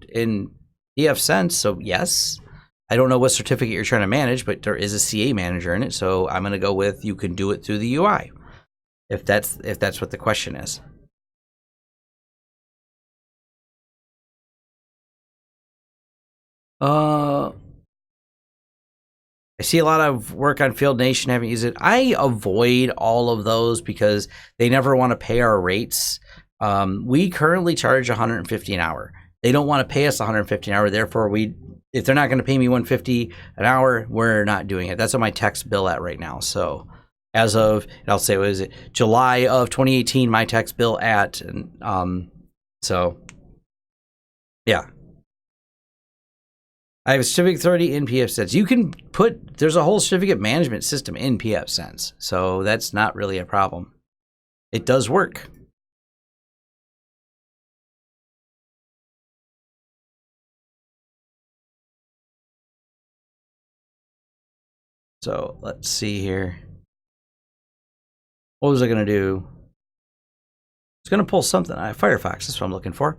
pfSense, so yes. I don't know what certificate you're trying to manage, but there is a CA manager in it, so I'm going to go with you can do it through the UI, if that's what the question is. I see a lot of work on Field Nation. Haven't used it. I avoid all of those because they never want to pay our rates. We currently charge $150 an hour. They don't want to pay us $150 an hour. Therefore, if they're not going to pay me $150 an hour, we're not doing it. That's what my tech's bill at right now. So as of, and I'll say, what is it, July of 2018, my tech's bill at, and so yeah. I have a certificate authority in pfSense. You can there's a whole certificate management system in pfSense, so that's not really a problem. It does work. So let's see here. What was I going to do? It's going to pull something. Firefox, that's what I'm looking for.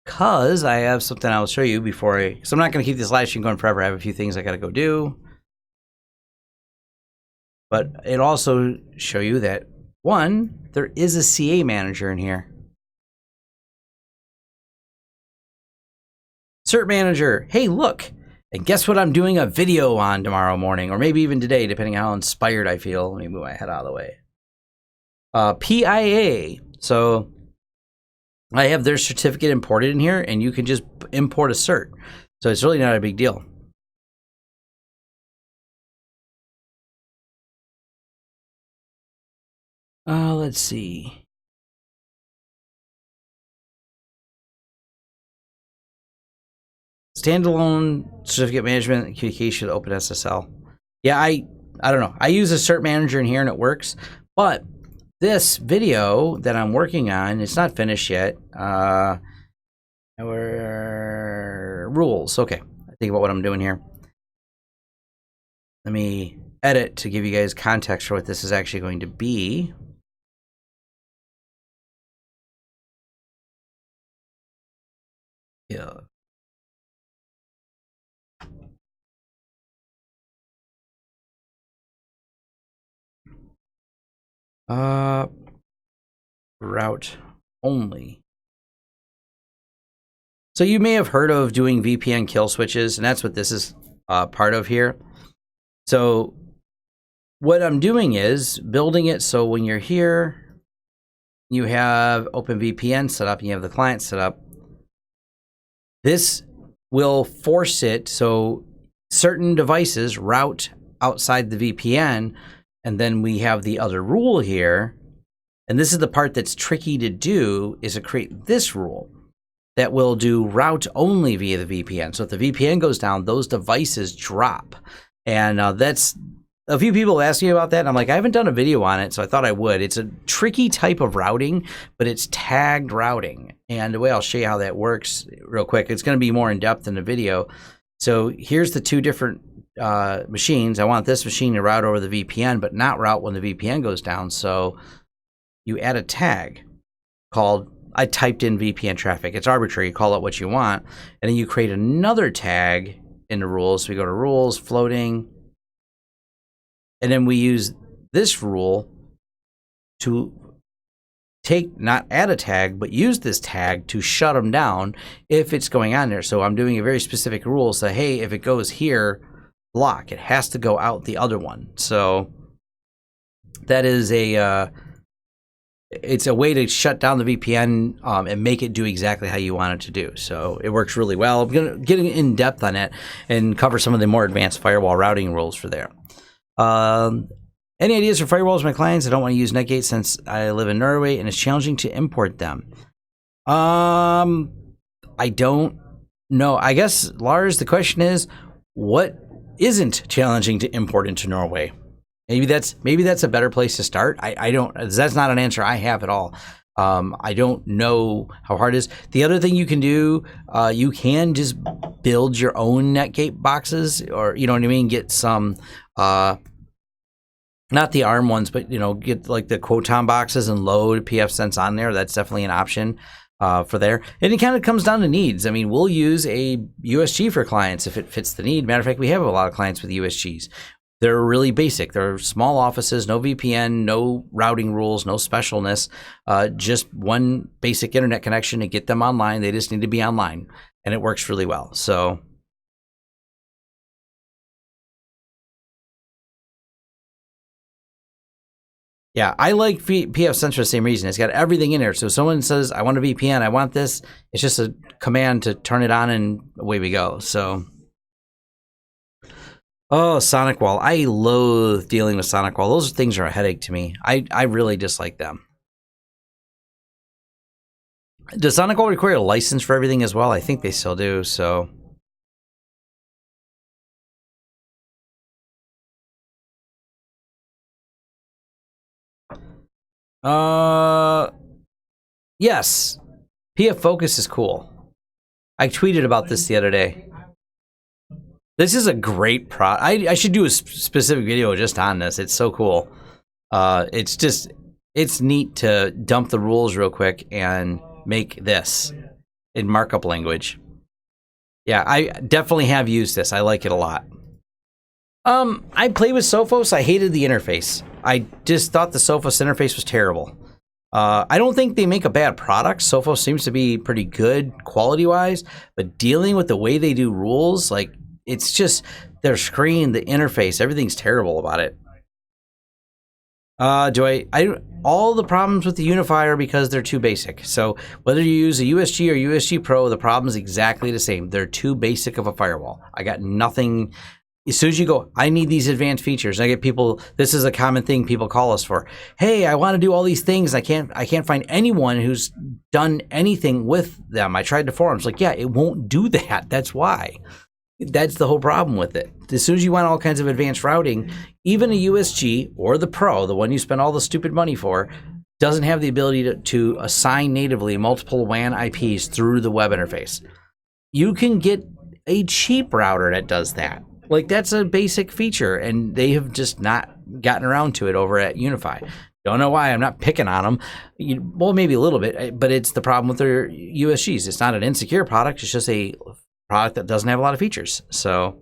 Because I have something I'll show you before so I'm not going to keep this live stream going forever. I have a few things I got to go do. But it'll also show you that One, there is a CA manager in here. Cert manager, hey, look. And guess what I'm doing a video on tomorrow morning, or maybe even today, depending on how inspired I feel. Let me move my head out of the way. PIA. So I have their certificate imported in here, and you can just import a cert. So it's really not a big deal. Let's see. Standalone certificate management and communication with OpenSSL. Yeah, I don't know. I use a cert manager in here and it works. But this video that I'm working on, it's not finished yet. Rules. Okay. I think about what I'm doing here. Let me edit to give you guys context for what this is actually going to be. Yeah. Route only. So you may have heard of doing VPN kill switches, and that's what this is part of here. So what I'm doing is building it so when you're here, you have OpenVPN set up, and you have the client set up. This will force it so certain devices route outside the VPN, and then we have the other rule here. And this is the part that's tricky to do, is to create this rule that will do route only via the VPN. So if the VPN goes down, those devices drop. And that's, a few people asked me about that, and I'm like, I haven't done a video on it, so I thought I would. It's a tricky type of routing, but it's tagged routing. And the way I'll show you how that works real quick, it's going to be more in depth in the video. So here's the two different machines. I want this machine to route over the VPN, but not route when the VPN goes down. So you add a tag called, I typed in VPN traffic. It's arbitrary. You call it what you want. And then you create another tag in the rules. So we go to rules, floating. And then we use this rule to take, not add a tag, but use this tag to shut them down if it's going on there. So I'm doing a very specific rule. So, hey, if it goes here, block. It has to go out the other one. So that is a... it's a way to shut down the VPN and make it do exactly how you want it to do. So it works really well. I'm going to get in depth on it and cover some of the more advanced firewall routing rules for there. Any ideas for firewalls for my clients? I don't want to use Netgate since I live in Norway and it's challenging to import them. I don't know. I guess, Lars, the question is, what isn't challenging to import into Norway? Maybe that's a better place to start. I don't, that's not an answer I have at all. I don't know how hard it is. The other thing you can do, you can just build your own Netgate boxes, or, you know what I mean? Get some, not the ARM ones, but, you know, get like the Quoton boxes and load pfSense on there. That's definitely an option for there. And it kind of comes down to needs. I mean, we'll use a USG for clients if it fits the need. Matter of fact, we have a lot of clients with USGs. They're really basic. They're small offices, no VPN, no routing rules, no specialness, just one basic internet connection to get them online. They just need to be online, and it works really well. So yeah, I like pfSense for the same reason. It's got everything in there. So if someone says, I want a VPN, I want this, it's just a command to turn it on and away we go. So... oh, SonicWall. I loathe dealing with SonicWall. Those things are a headache to me. I really dislike them. Does SonicWall require a license for everything as well? I think they still do, so... yes. PF Focus is cool. I tweeted about this the other day. This is a great product. I should do a specific video just on this. It's so cool. It's neat to dump the rules real quick and make this in markup language. Yeah, I definitely have used this. I like it a lot. I played with Sophos. I hated the interface. I just thought the Sophos interface was terrible. I don't think they make a bad product. Sophos seems to be pretty good quality-wise, but dealing with the way they do rules, like, it's just their screen, the interface, everything's terrible about it. All the problems with the Unify are because they're too basic. So whether you use a USG or USG Pro, the problem is exactly the same. They're too basic of a firewall. I got nothing. As soon as you go, I need these advanced features. I get people, this is a common thing people call us for. Hey, I want to do all these things. I can't find anyone who's done anything with them. I tried the forums. Like, yeah, it won't do that. That's why. That's the whole problem with it. As soon as you want all kinds of advanced routing, even a USG or the Pro, the one you spend all the stupid money for, doesn't have the ability to assign natively multiple WAN IPs through the web interface. You can get a cheap router that does that. Like, that's a basic feature, and they have just not gotten around to it over at Unify. Don't know why. I'm not picking on them. Well, maybe a little bit, but it's the problem with their USGs. It's not an insecure product. It's just a product that doesn't have a lot of features. So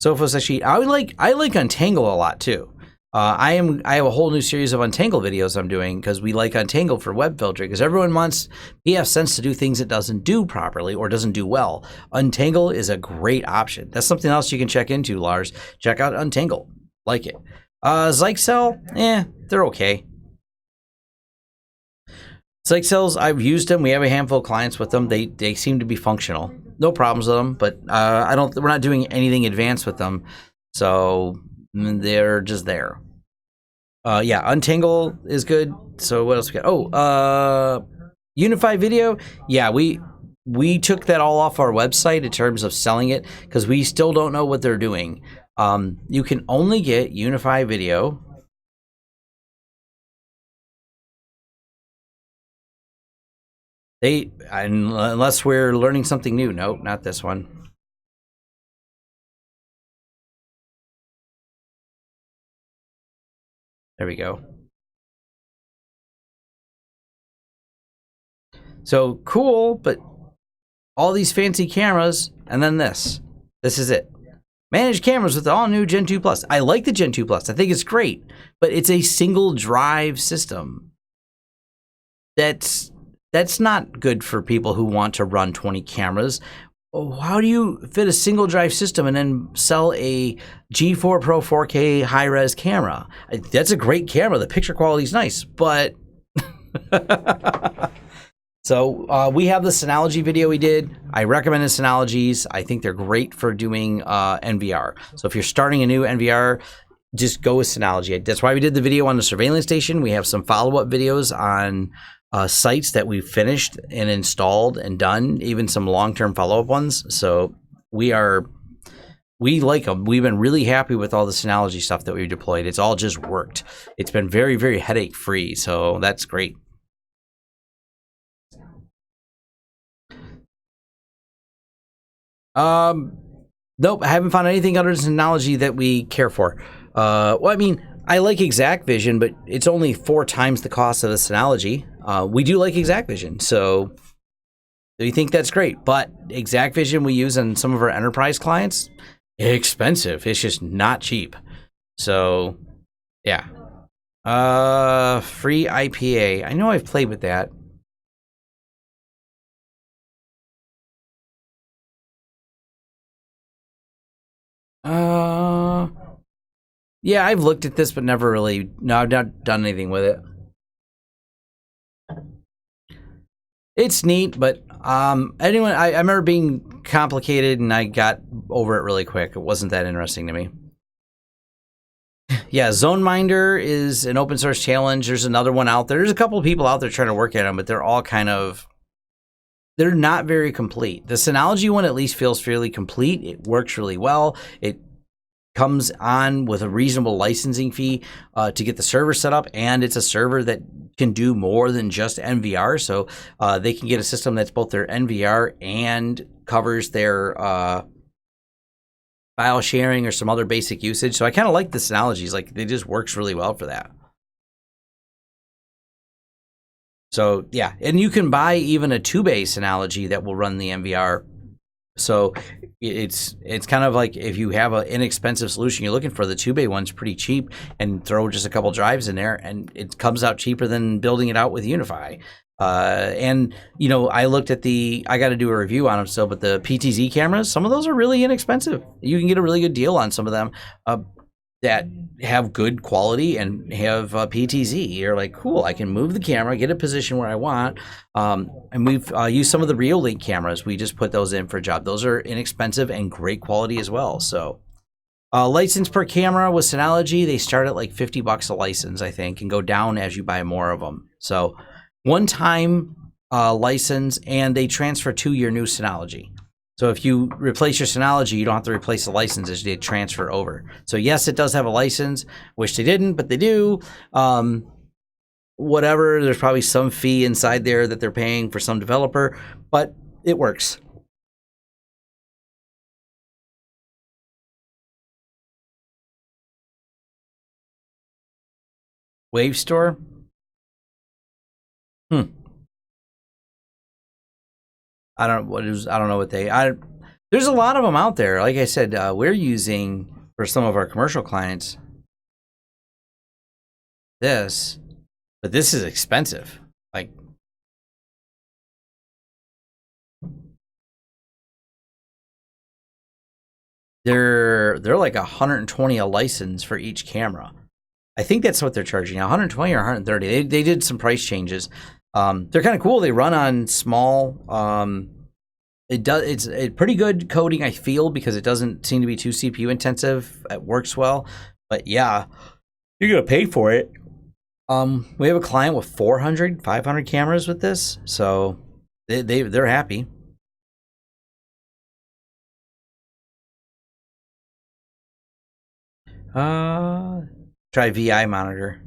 Sophos actually, I like Untangle a lot too. I have a whole new series of Untangle videos I'm doing because we like Untangle for web filtering, because everyone wants pfSense to do things it doesn't do properly or doesn't do well. Untangle is a great option. That's something else you can check into, Lars. Check out Untangle. Like it. Zyxel, they're okay. Zyxels, I've used them. We have a handful of clients with them. They seem to be functional. No problems with them, but we're not doing anything advanced with them. So they're just there. Untangle is good. So what else we got? Unify Video. Yeah, we took that all off our website in terms of selling it because we still don't know what they're doing. You can only get Unify Video. Unless we're learning something new. Nope, not this one. There we go. So cool, but all these fancy cameras, and then this. This is it. Manage cameras with the all-new Gen 2 Plus. I like the Gen 2 Plus. I think it's great, but it's a single drive system. That's not good for people who want to run 20 cameras. How do you fit a single drive system and then sell a G4 Pro 4K high-res camera? That's a great camera. The picture quality is nice, but... So we have the Synology video we did. I recommend the Synologies. I think they're great for doing NVR. So if you're starting a new NVR, just go with Synology. That's why we did the video on the surveillance station. We have some follow-up videos on sites that we've finished and installed and done, even some long-term follow-up ones. So we like them. We've been really happy with all the Synology stuff that we've deployed. It's all just worked. It's been very, very headache-free, so that's great. Nope, I haven't found anything other than Synology that we care for. Well, I mean, I like ExactVision, but it's only 4 times the cost of the Synology. We do like ExactVision, so we think that's great. But ExactVision we use on some of our enterprise clients, expensive. It's just not cheap. So, yeah. Free IPA. I know I've played with that. Yeah, I've looked at this, but never really. No, I've not done anything with it. It's neat, but anyway, I remember being complicated, and I got over it really quick. It wasn't that interesting to me. Yeah, ZoneMinder is an open source challenge. There's another one out there. There's a couple of people out there trying to work at them, but they're all they're not very complete. The Synology one at least feels fairly complete. It works really well. It comes on with a reasonable licensing fee to get the server set up, and it's a server that can do more than just NVR, so they can get a system that's both their NVR and covers their file sharing or some other basic usage. So I kind of like the Synologies. Like, it just works really well for that. So yeah, and you can buy even a 2-bay Synology that will run the NVR. So it's kind of like if you have an inexpensive solution you're looking for, the 2-bay one's pretty cheap, and throw just a couple drives in there and it comes out cheaper than building it out with Unify. And you know, I looked at I got to do a review on them still, but the PTZ cameras, some of those are really inexpensive. You can get a really good deal on some of them that have good quality and have PTZ. You're like, cool, I can move the camera, get a position where I want. And we've used some of the Reolink cameras. We just put those in for a job. Those are inexpensive and great quality as well. So license per camera with Synology, they start at like $50 a license, I think, and go down as you buy more of them. So one-time license, and they transfer to your new Synology. So if you replace your Synology, you don't have to replace the licenses, they transfer over. So yes, it does have a license. Wish they didn't, but they do. Whatever, there's probably some fee inside there that they're paying for some developer, but it works. Wave Store? I don't know what there's a lot of them out there. Like I said, we're using for some of our commercial clients this, but this is expensive. Like they're like 120 a license for each camera. I think that's what they're charging now, 120 or 130. They did some price changes. They're kind of cool. They run on small. It's a pretty good coding, I feel, because it doesn't seem to be too CPU intensive. It works well, but yeah, you're gonna pay for it. We have a client with 400, 500 cameras with this, so they're happy. Try VI monitor.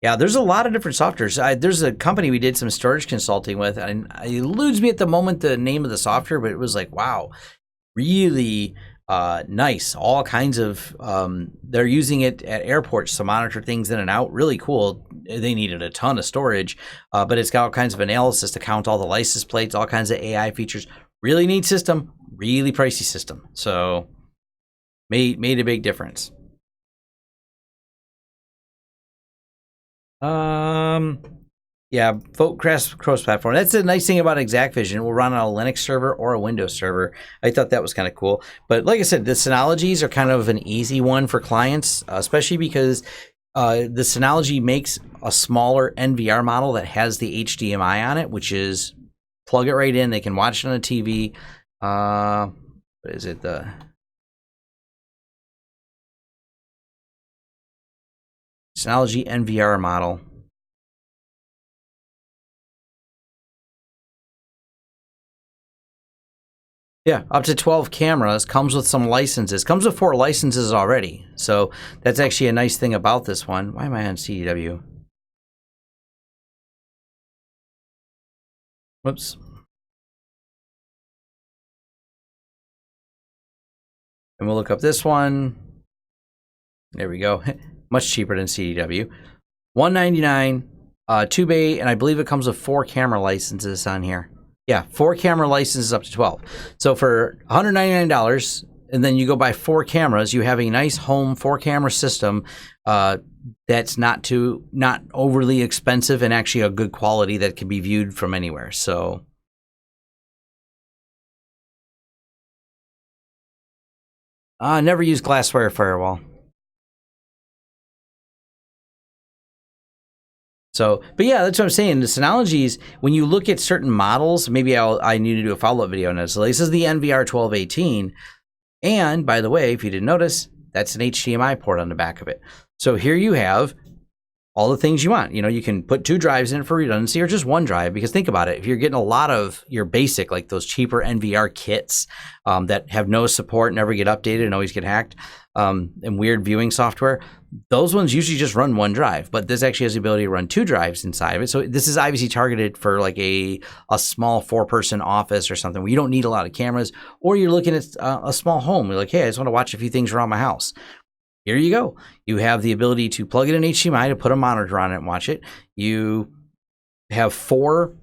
Yeah, there's a lot of different softwares. There's a company we did some storage consulting with, and it eludes me at the moment the name of the software, but it was like, wow, really nice. All kinds of, they're using it at airports to monitor things in and out. Really cool. They needed a ton of storage, but it's got all kinds of analysis to count all the license plates, all kinds of AI features. Really neat system, really pricey system. So made a big difference. Yeah, Vote cross platform. That's the nice thing about ExactVision. We'll run on a Linux server or a Windows server. I thought that was kind of cool. But like I said, the Synologies are kind of an easy one for clients, especially because the Synology makes a smaller NVR model that has the HDMI on it, which is plug it right in. They can watch it on a TV. What is it? The Synology NVR model. Yeah, up to 12 cameras, comes with some licenses. Comes with 4 licenses already. So that's actually a nice thing about this one. Why am I on CDW? Whoops. And we'll look up this one. There we go. Much cheaper than CDW. $199, 2-bay, and I believe it comes with 4 camera licenses on here. Yeah, 4 camera licenses up to 12. So for $199, and then you go buy 4 cameras, you have a nice home 4-camera system that's not overly expensive and actually a good quality that can be viewed from anywhere. So never use Glasswire Firewall. So, but yeah, that's what I'm saying. The Synologies, when you look at certain models, maybe I need to do a follow-up video on this. So this is the NVR 1218. And by the way, if you didn't notice, that's an HDMI port on the back of it. So here you have all the things you want. You know, you can put 2 drives in for redundancy or just 1 drive, because think about it. If you're getting a lot of your basic, like those cheaper NVR kits that have no support, never get updated and always get hacked, and weird viewing software, those ones usually just run 1 drive, but this actually has the ability to run 2 drives inside of it. So this is obviously targeted for like a small 4-person office or something where you don't need a lot of cameras, or you're looking at a small home. You're like, hey, I just want to watch a few things around my house. Here you go. You have the ability to plug it in HDMI to put a monitor on it and watch it. You have 4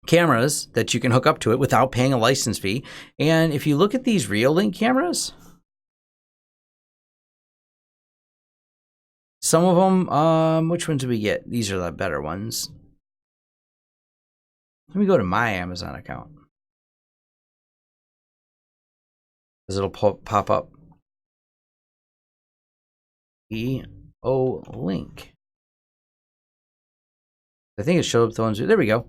cameras that you can hook up to it without paying a license fee. And if you look at these Reolink cameras, some of them, which ones do we get? These are the better ones. Let me go to my Amazon account, because it'll pop up. Link. I think it showed up the ones. There we go.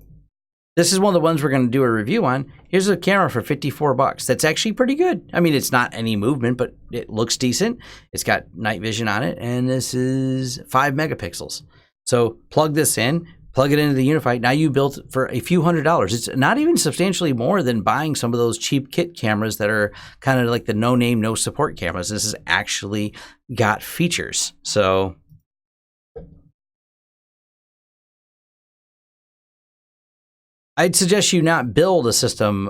This is one of the ones we're going to do a review on. Here's a camera for $54. That's actually pretty good. I mean, it's not any movement, but it looks decent. It's got night vision on it, and this is 5 megapixels. So plug this in, plug it into the UniFi. Now you built for a few $100s. It's not even substantially more than buying some of those cheap kit cameras that are kind of like the no name, no support cameras. This has actually got features. So I'd suggest you not build a system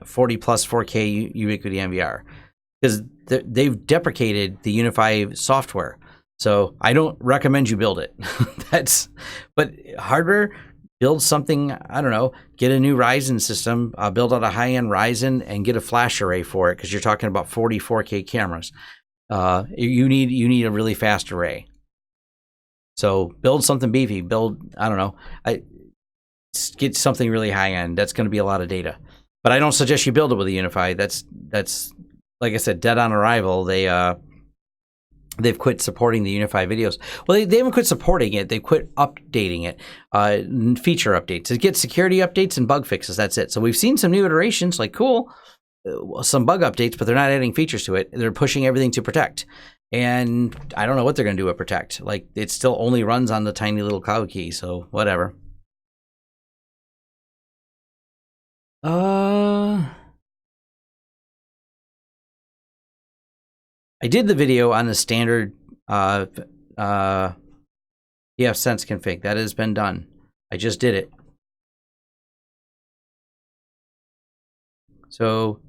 40 plus 4K Ubiquiti NVR, because they've deprecated the UniFi software. So I don't recommend you build it. But hardware, build something, I don't know, get a new Ryzen system, build out a high-end Ryzen and get a flash array for it, because you're talking about 40 4K cameras. You need a really fast array. So build something beefy. I don't know. Get something really high end. That's going to be a lot of data, but I don't suggest you build it with a UniFi. That's like I said, dead on arrival. They've quit supporting the UniFi videos. Well, they haven't quit supporting it. They quit updating it. Feature updates. It gets security updates and bug fixes. That's it. So we've seen some new iterations, like cool, some bug updates, but they're not adding features to it. They're pushing everything to Protect. And I don't know what they're going to do with Protect. Like, it still only runs on the tiny little cloud key. So whatever. I did the video on the standard PF Sense config. That has been done. I just did it. So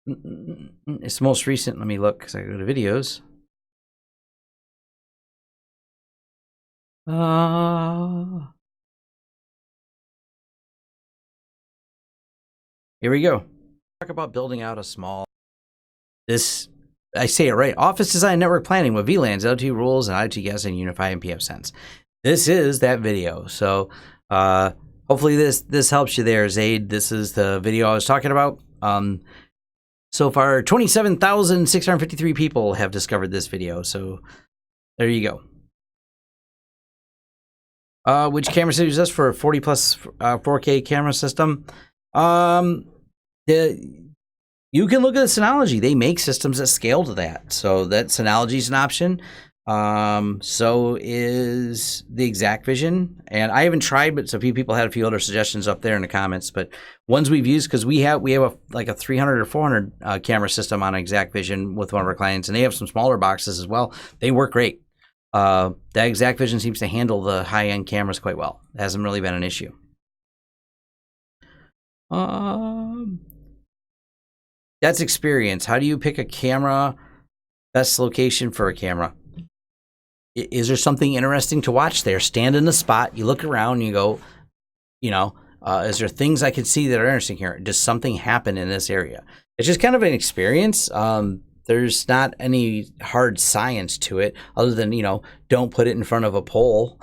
it's the most recent. Let me look, because I go to videos. Here we go. Talk about building out a small, I say it right, office design network planning with VLANs, LT rules, and IoT guests, and UniFi and PF Sense. This is that video. So hopefully this helps you there, Zaid. This is the video I was talking about. So far, 27,653 people have discovered this video. So there you go. Which camera system is this for a 40 plus 4K camera system? You can look at the Synology. They make systems that scale to that. So that Synology is an option. So is the XactVision. And I haven't tried, but a few people had a few other suggestions up there in the comments. But ones we've used, because we have like a 300 or 400 camera system on XactVision with one of our clients, and they have some smaller boxes as well. They work great. That XactVision seems to handle the high-end cameras quite well. It hasn't really been an issue. That's experience. How do you pick a camera? Best location for a camera. Is there something interesting to watch there? Stand in the spot. You look around and you go, is there things I can see that are interesting here? Does something happen in this area? It's just kind of an experience. There's not any hard science to it other than, don't put it in front of a pole.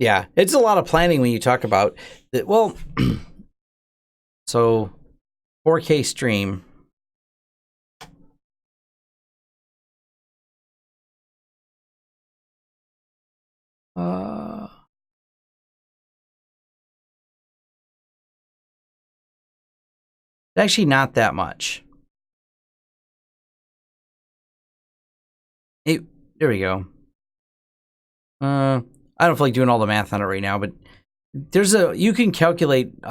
Yeah, it's a lot of planning when you talk about it. Well, so 4K stream. Actually, not that much. There we go. I don't feel like doing all the math on it right now, but you can calculate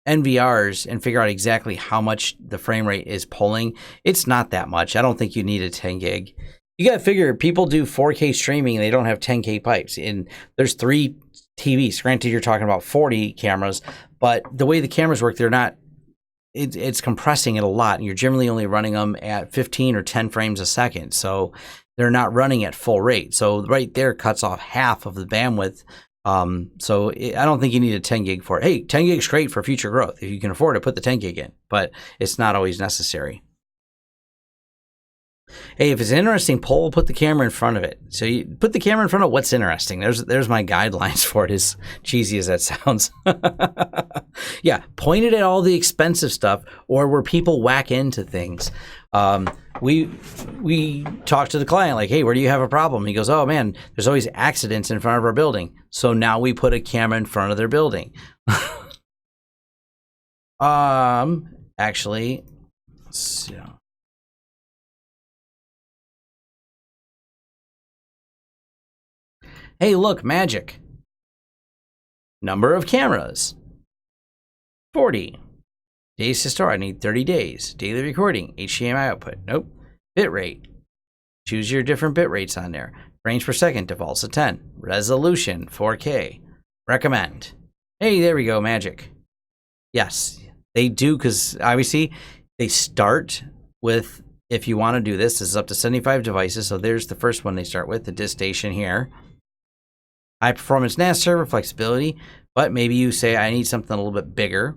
NVRs and figure out exactly how much the frame rate is pulling. It's not that much. I don't think you need a 10 gig. You got to figure people do 4K streaming and they don't have 10K pipes. And there's 3 TVs. Granted, you're talking about 40 cameras, but the way the cameras work, they're not it's compressing it a lot, and you're generally only running them at 15 or 10 frames a second. So they're not running at full rate. So right there cuts off half of the bandwidth. I don't think you need a 10 gig for it. Hey, 10 gig's great for future growth. If you can afford it, put the 10 gig in, but it's not always necessary. Hey, if it's an interesting poll, put the camera in front of it. So you put the camera in front of what's interesting. There's my guidelines for it, as cheesy as that sounds. Yeah, point it at all the expensive stuff or where people whack into things. We talked to the client like, hey, where do you have a problem? He goes, oh man, there's always accidents in front of our building. So now we put a camera in front of their building. Actually, so. Hey, look, magic. Number of cameras, 40. Days to store, I need 30 days. Daily recording, HDMI output, nope. Bit rate, choose your different bit rates on there. Frames per second defaults to 10. Resolution, 4K. Recommend. Hey, there we go, magic. Yes, they do, because obviously they start with, if you want to do this is up to 75 devices. So there's the first one they start with, the disk station here. High performance NAS server, flexibility, but maybe you say I need something a little bit bigger.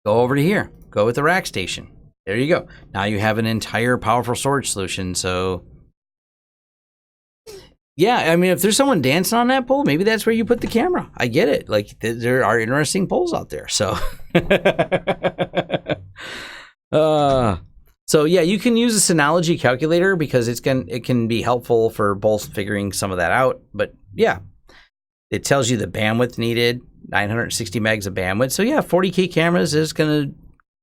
Go over to here, go with the rack station. There you go. Now you have an entire powerful storage solution. So yeah, I mean, if there's someone dancing on that pole, maybe that's where you put the camera. I get it. Like there are interesting poles out there. So, so yeah, you can use a Synology calculator because it can be helpful for both figuring some of that out. But yeah, it tells you the bandwidth needed, 960 megs of bandwidth. So yeah, 40K cameras is going to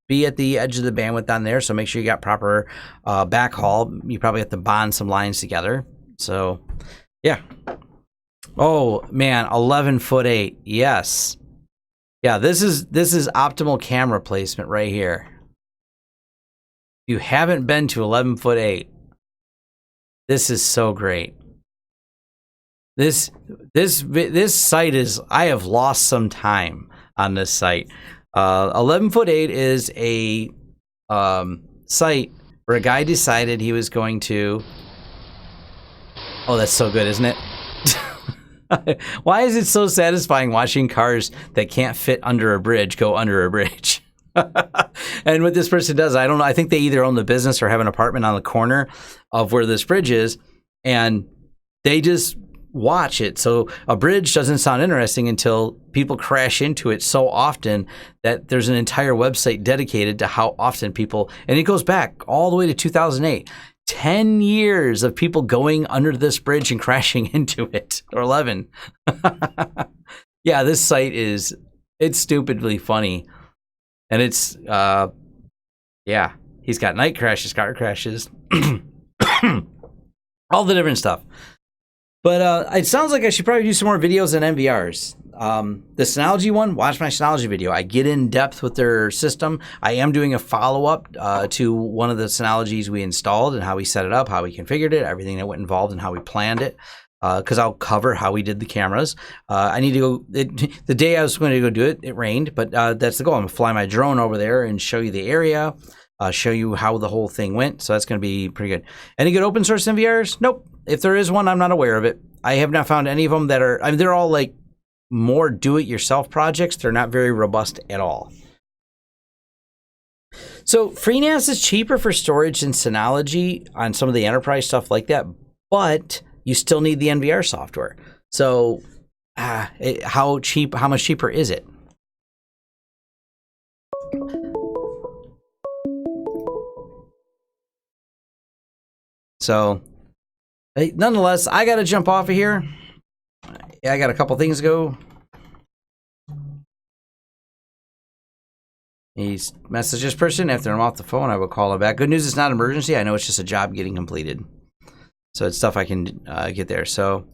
be at the edge of the bandwidth on there. So make sure you got proper backhaul. You probably have to bond some lines together. So yeah. Oh man, 11'8". Yes. Yeah, this is optimal camera placement right here. If you haven't been to 11'8", this is so great. This site is, I have lost some time on this site. 11'8" is a site where a guy decided he was going to. Oh, that's so good, isn't it? Why is it so satisfying watching cars that can't fit under a bridge go under a bridge? And what this person does, I don't know. I think they either own the business or have an apartment on the corner of where this bridge is, and they just watch it. So a bridge doesn't sound interesting until people crash into it so often that there's an entire website dedicated to how often people, and it goes back all the way to 2008. 10 years of people going under this bridge and crashing into it, or 11. Yeah, this site it's stupidly funny. And it's, yeah, he's got night crashes, car crashes, all the different stuff. But it sounds like I should probably do some more videos on NVRs. The Synology one, watch my Synology video. I get in depth with their system. I am doing a follow-up to one of the Synologies we installed and how we set it up, how we configured it, everything that went involved and how we planned it. Because I'll cover how we did the cameras. I need to go, the day I was going to go do it, it rained, but that's the goal. I'm going to fly my drone over there and show you the area, show you how the whole thing went. So that's going to be pretty good. Any good open source NVRs? Nope. If there is one, I'm not aware of it. I have not found any of them that are, I mean, they're all like more do-it-yourself projects. They're not very robust at all. So FreeNAS is cheaper for storage than Synology on some of the enterprise stuff like that, but you still need the NVR software. So how much cheaper is it? So nonetheless, I got to jump off of here. Yeah, I got a couple things to go. He's messaged this person. After I'm off the phone, I will call him back. Good news, it's not an emergency. I know it's just a job getting completed. So it's stuff I can get there. So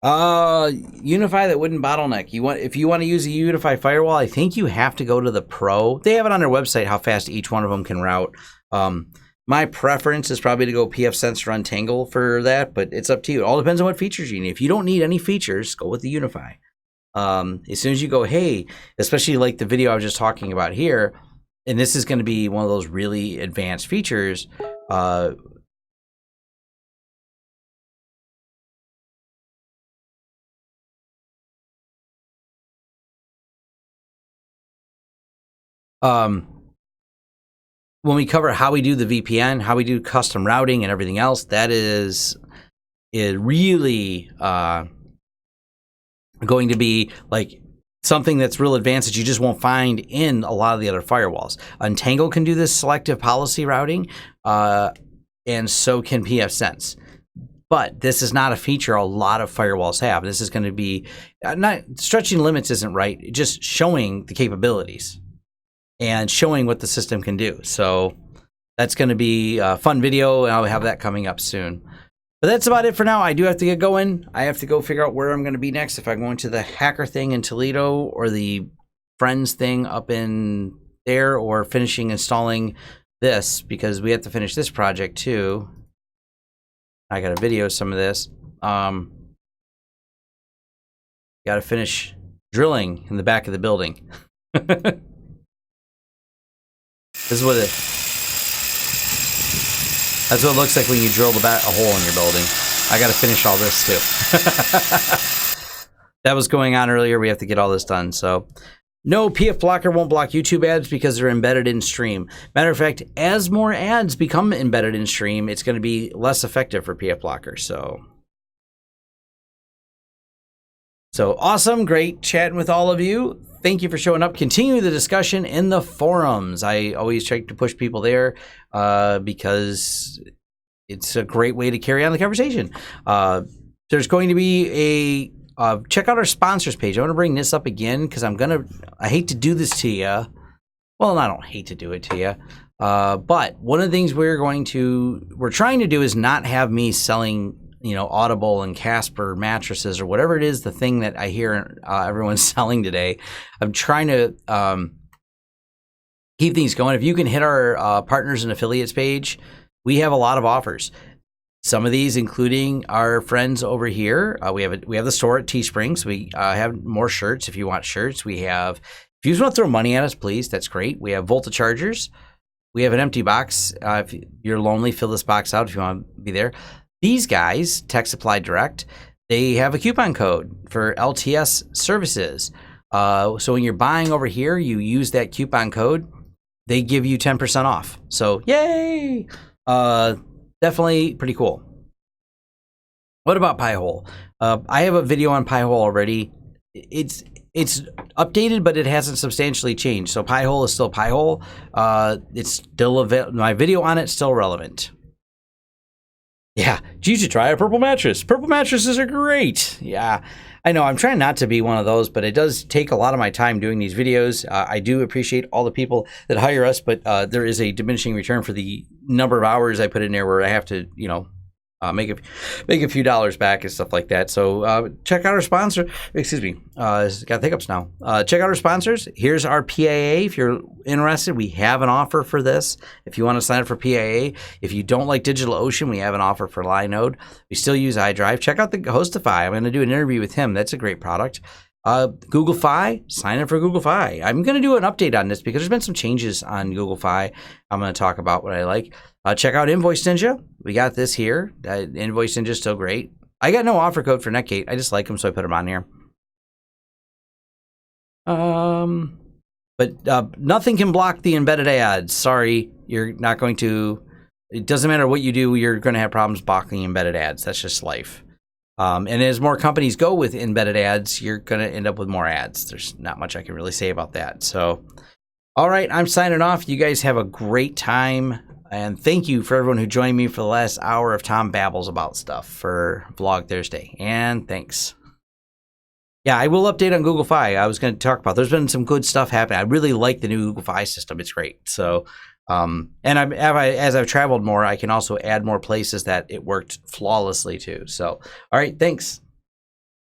Unify that wouldn't bottleneck. If you want to use a Unify firewall, I think you have to go to the Pro. They have it on their website how fast each one of them can route. My preference is probably to go pfSense or Untangle for that, but it's up to you. It all depends on what features you need. If you don't need any features, go with the Unify. As soon as you go, hey, especially like the video I was just talking about here, and this is going to be one of those really advanced features. When we cover how we do the VPN, how we do custom routing and everything else, that is really going to be like something that's real advanced that you just won't find in a lot of the other firewalls. Untangle can do this selective policy routing, and so can pfSense. But this is not a feature a lot of firewalls have. This is going to be, not stretching limits isn't right, just showing the capabilities and showing what the system can do. So that's going to be a fun video, and I'll have that coming up soon. But that's about it for now. I do have to get going. I have to go figure out where I'm going to be next, if I'm going to the hacker thing in Toledo or the friends thing up in there, or finishing installing this, because we have to finish this project too. I got to video some of this. Got to finish drilling in the back of the building. This is what that's what it looks like when you drill a hole in your building. I got to finish all this too. That was going on earlier. We have to get all this done. So no, PF Blocker won't block YouTube ads because they're embedded in Stream. Matter of fact, as more ads become embedded in Stream, it's going to be less effective for PF Blocker. So awesome. Great chatting with all of you. Thank you for showing up. Continue the discussion in the forums. I always try to push people there because it's a great way to carry on the conversation. There's going to be a check out our sponsors page. I want to bring this up again because I hate to do this to you. Well, I don't hate to do it to you. But one of the things we're trying to do is not have me selling, Audible and Casper mattresses or whatever it is, the thing that I hear everyone's selling today. I'm trying to keep things going. If you can hit our partners and affiliates page, we have a lot of offers. Some of these, including our friends over here, we have the store at Teespring, so we have more shirts. If you want shirts, we have. If you just want to throw money at us, please, that's great. We have Volta chargers. We have an empty box. If you're lonely, fill this box out if you want to be there. These guys, Tech Supply Direct, they have a coupon code for LTS services. So when you're buying over here, you use that coupon code, they give you 10% off. So yay! Definitely pretty cool. What about Pi-hole? I have a video on Pi-hole already. It's updated, but it hasn't substantially changed. So Pi-hole is still Pi-hole. It's still my video on it's still relevant. Yeah, you should try a purple mattress. Purple mattresses are great. Yeah, I know. I'm trying not to be one of those, but it does take a lot of my time doing these videos. I do appreciate all the people that hire us, but there is a diminishing return for the number of hours I put in there where I have to, make a few dollars back and stuff like that. So check out our sponsor. Excuse me, got hiccups now. Check out our sponsors. Here's our PAA. If you're interested, we have an offer for this. If you want to sign up for PAA, if you don't like DigitalOcean, we have an offer for Linode. We still use iDrive. Check out the Hostify. I'm going to do an interview with him. That's a great product. Google Fi, sign up for Google Fi. I'm going to do an update on this because there's been some changes on Google Fi. I'm going to talk about what I like. Check out Invoice Ninja. We got this here. Invoice Ninja is still great. I got no offer code for Netgate. I just like them, so I put them on here. But nothing can block the embedded ads. Sorry, you're not going to. It doesn't matter what you do. You're going to have problems blocking embedded ads. That's just life. And as more companies go with embedded ads, you're going to end up with more ads. There's not much I can really say about that. So, all right, I'm signing off. You guys have a great time. And thank you for everyone who joined me for the last hour of Tom Babbles about stuff for Vlog Thursday. And thanks. Yeah, I will update on Google Fi. I was going to talk about, there's been some good stuff happening. I really like the new Google Fi system. It's great. So, and as I've traveled more, I can also add more places that it worked flawlessly too. So, all right, thanks.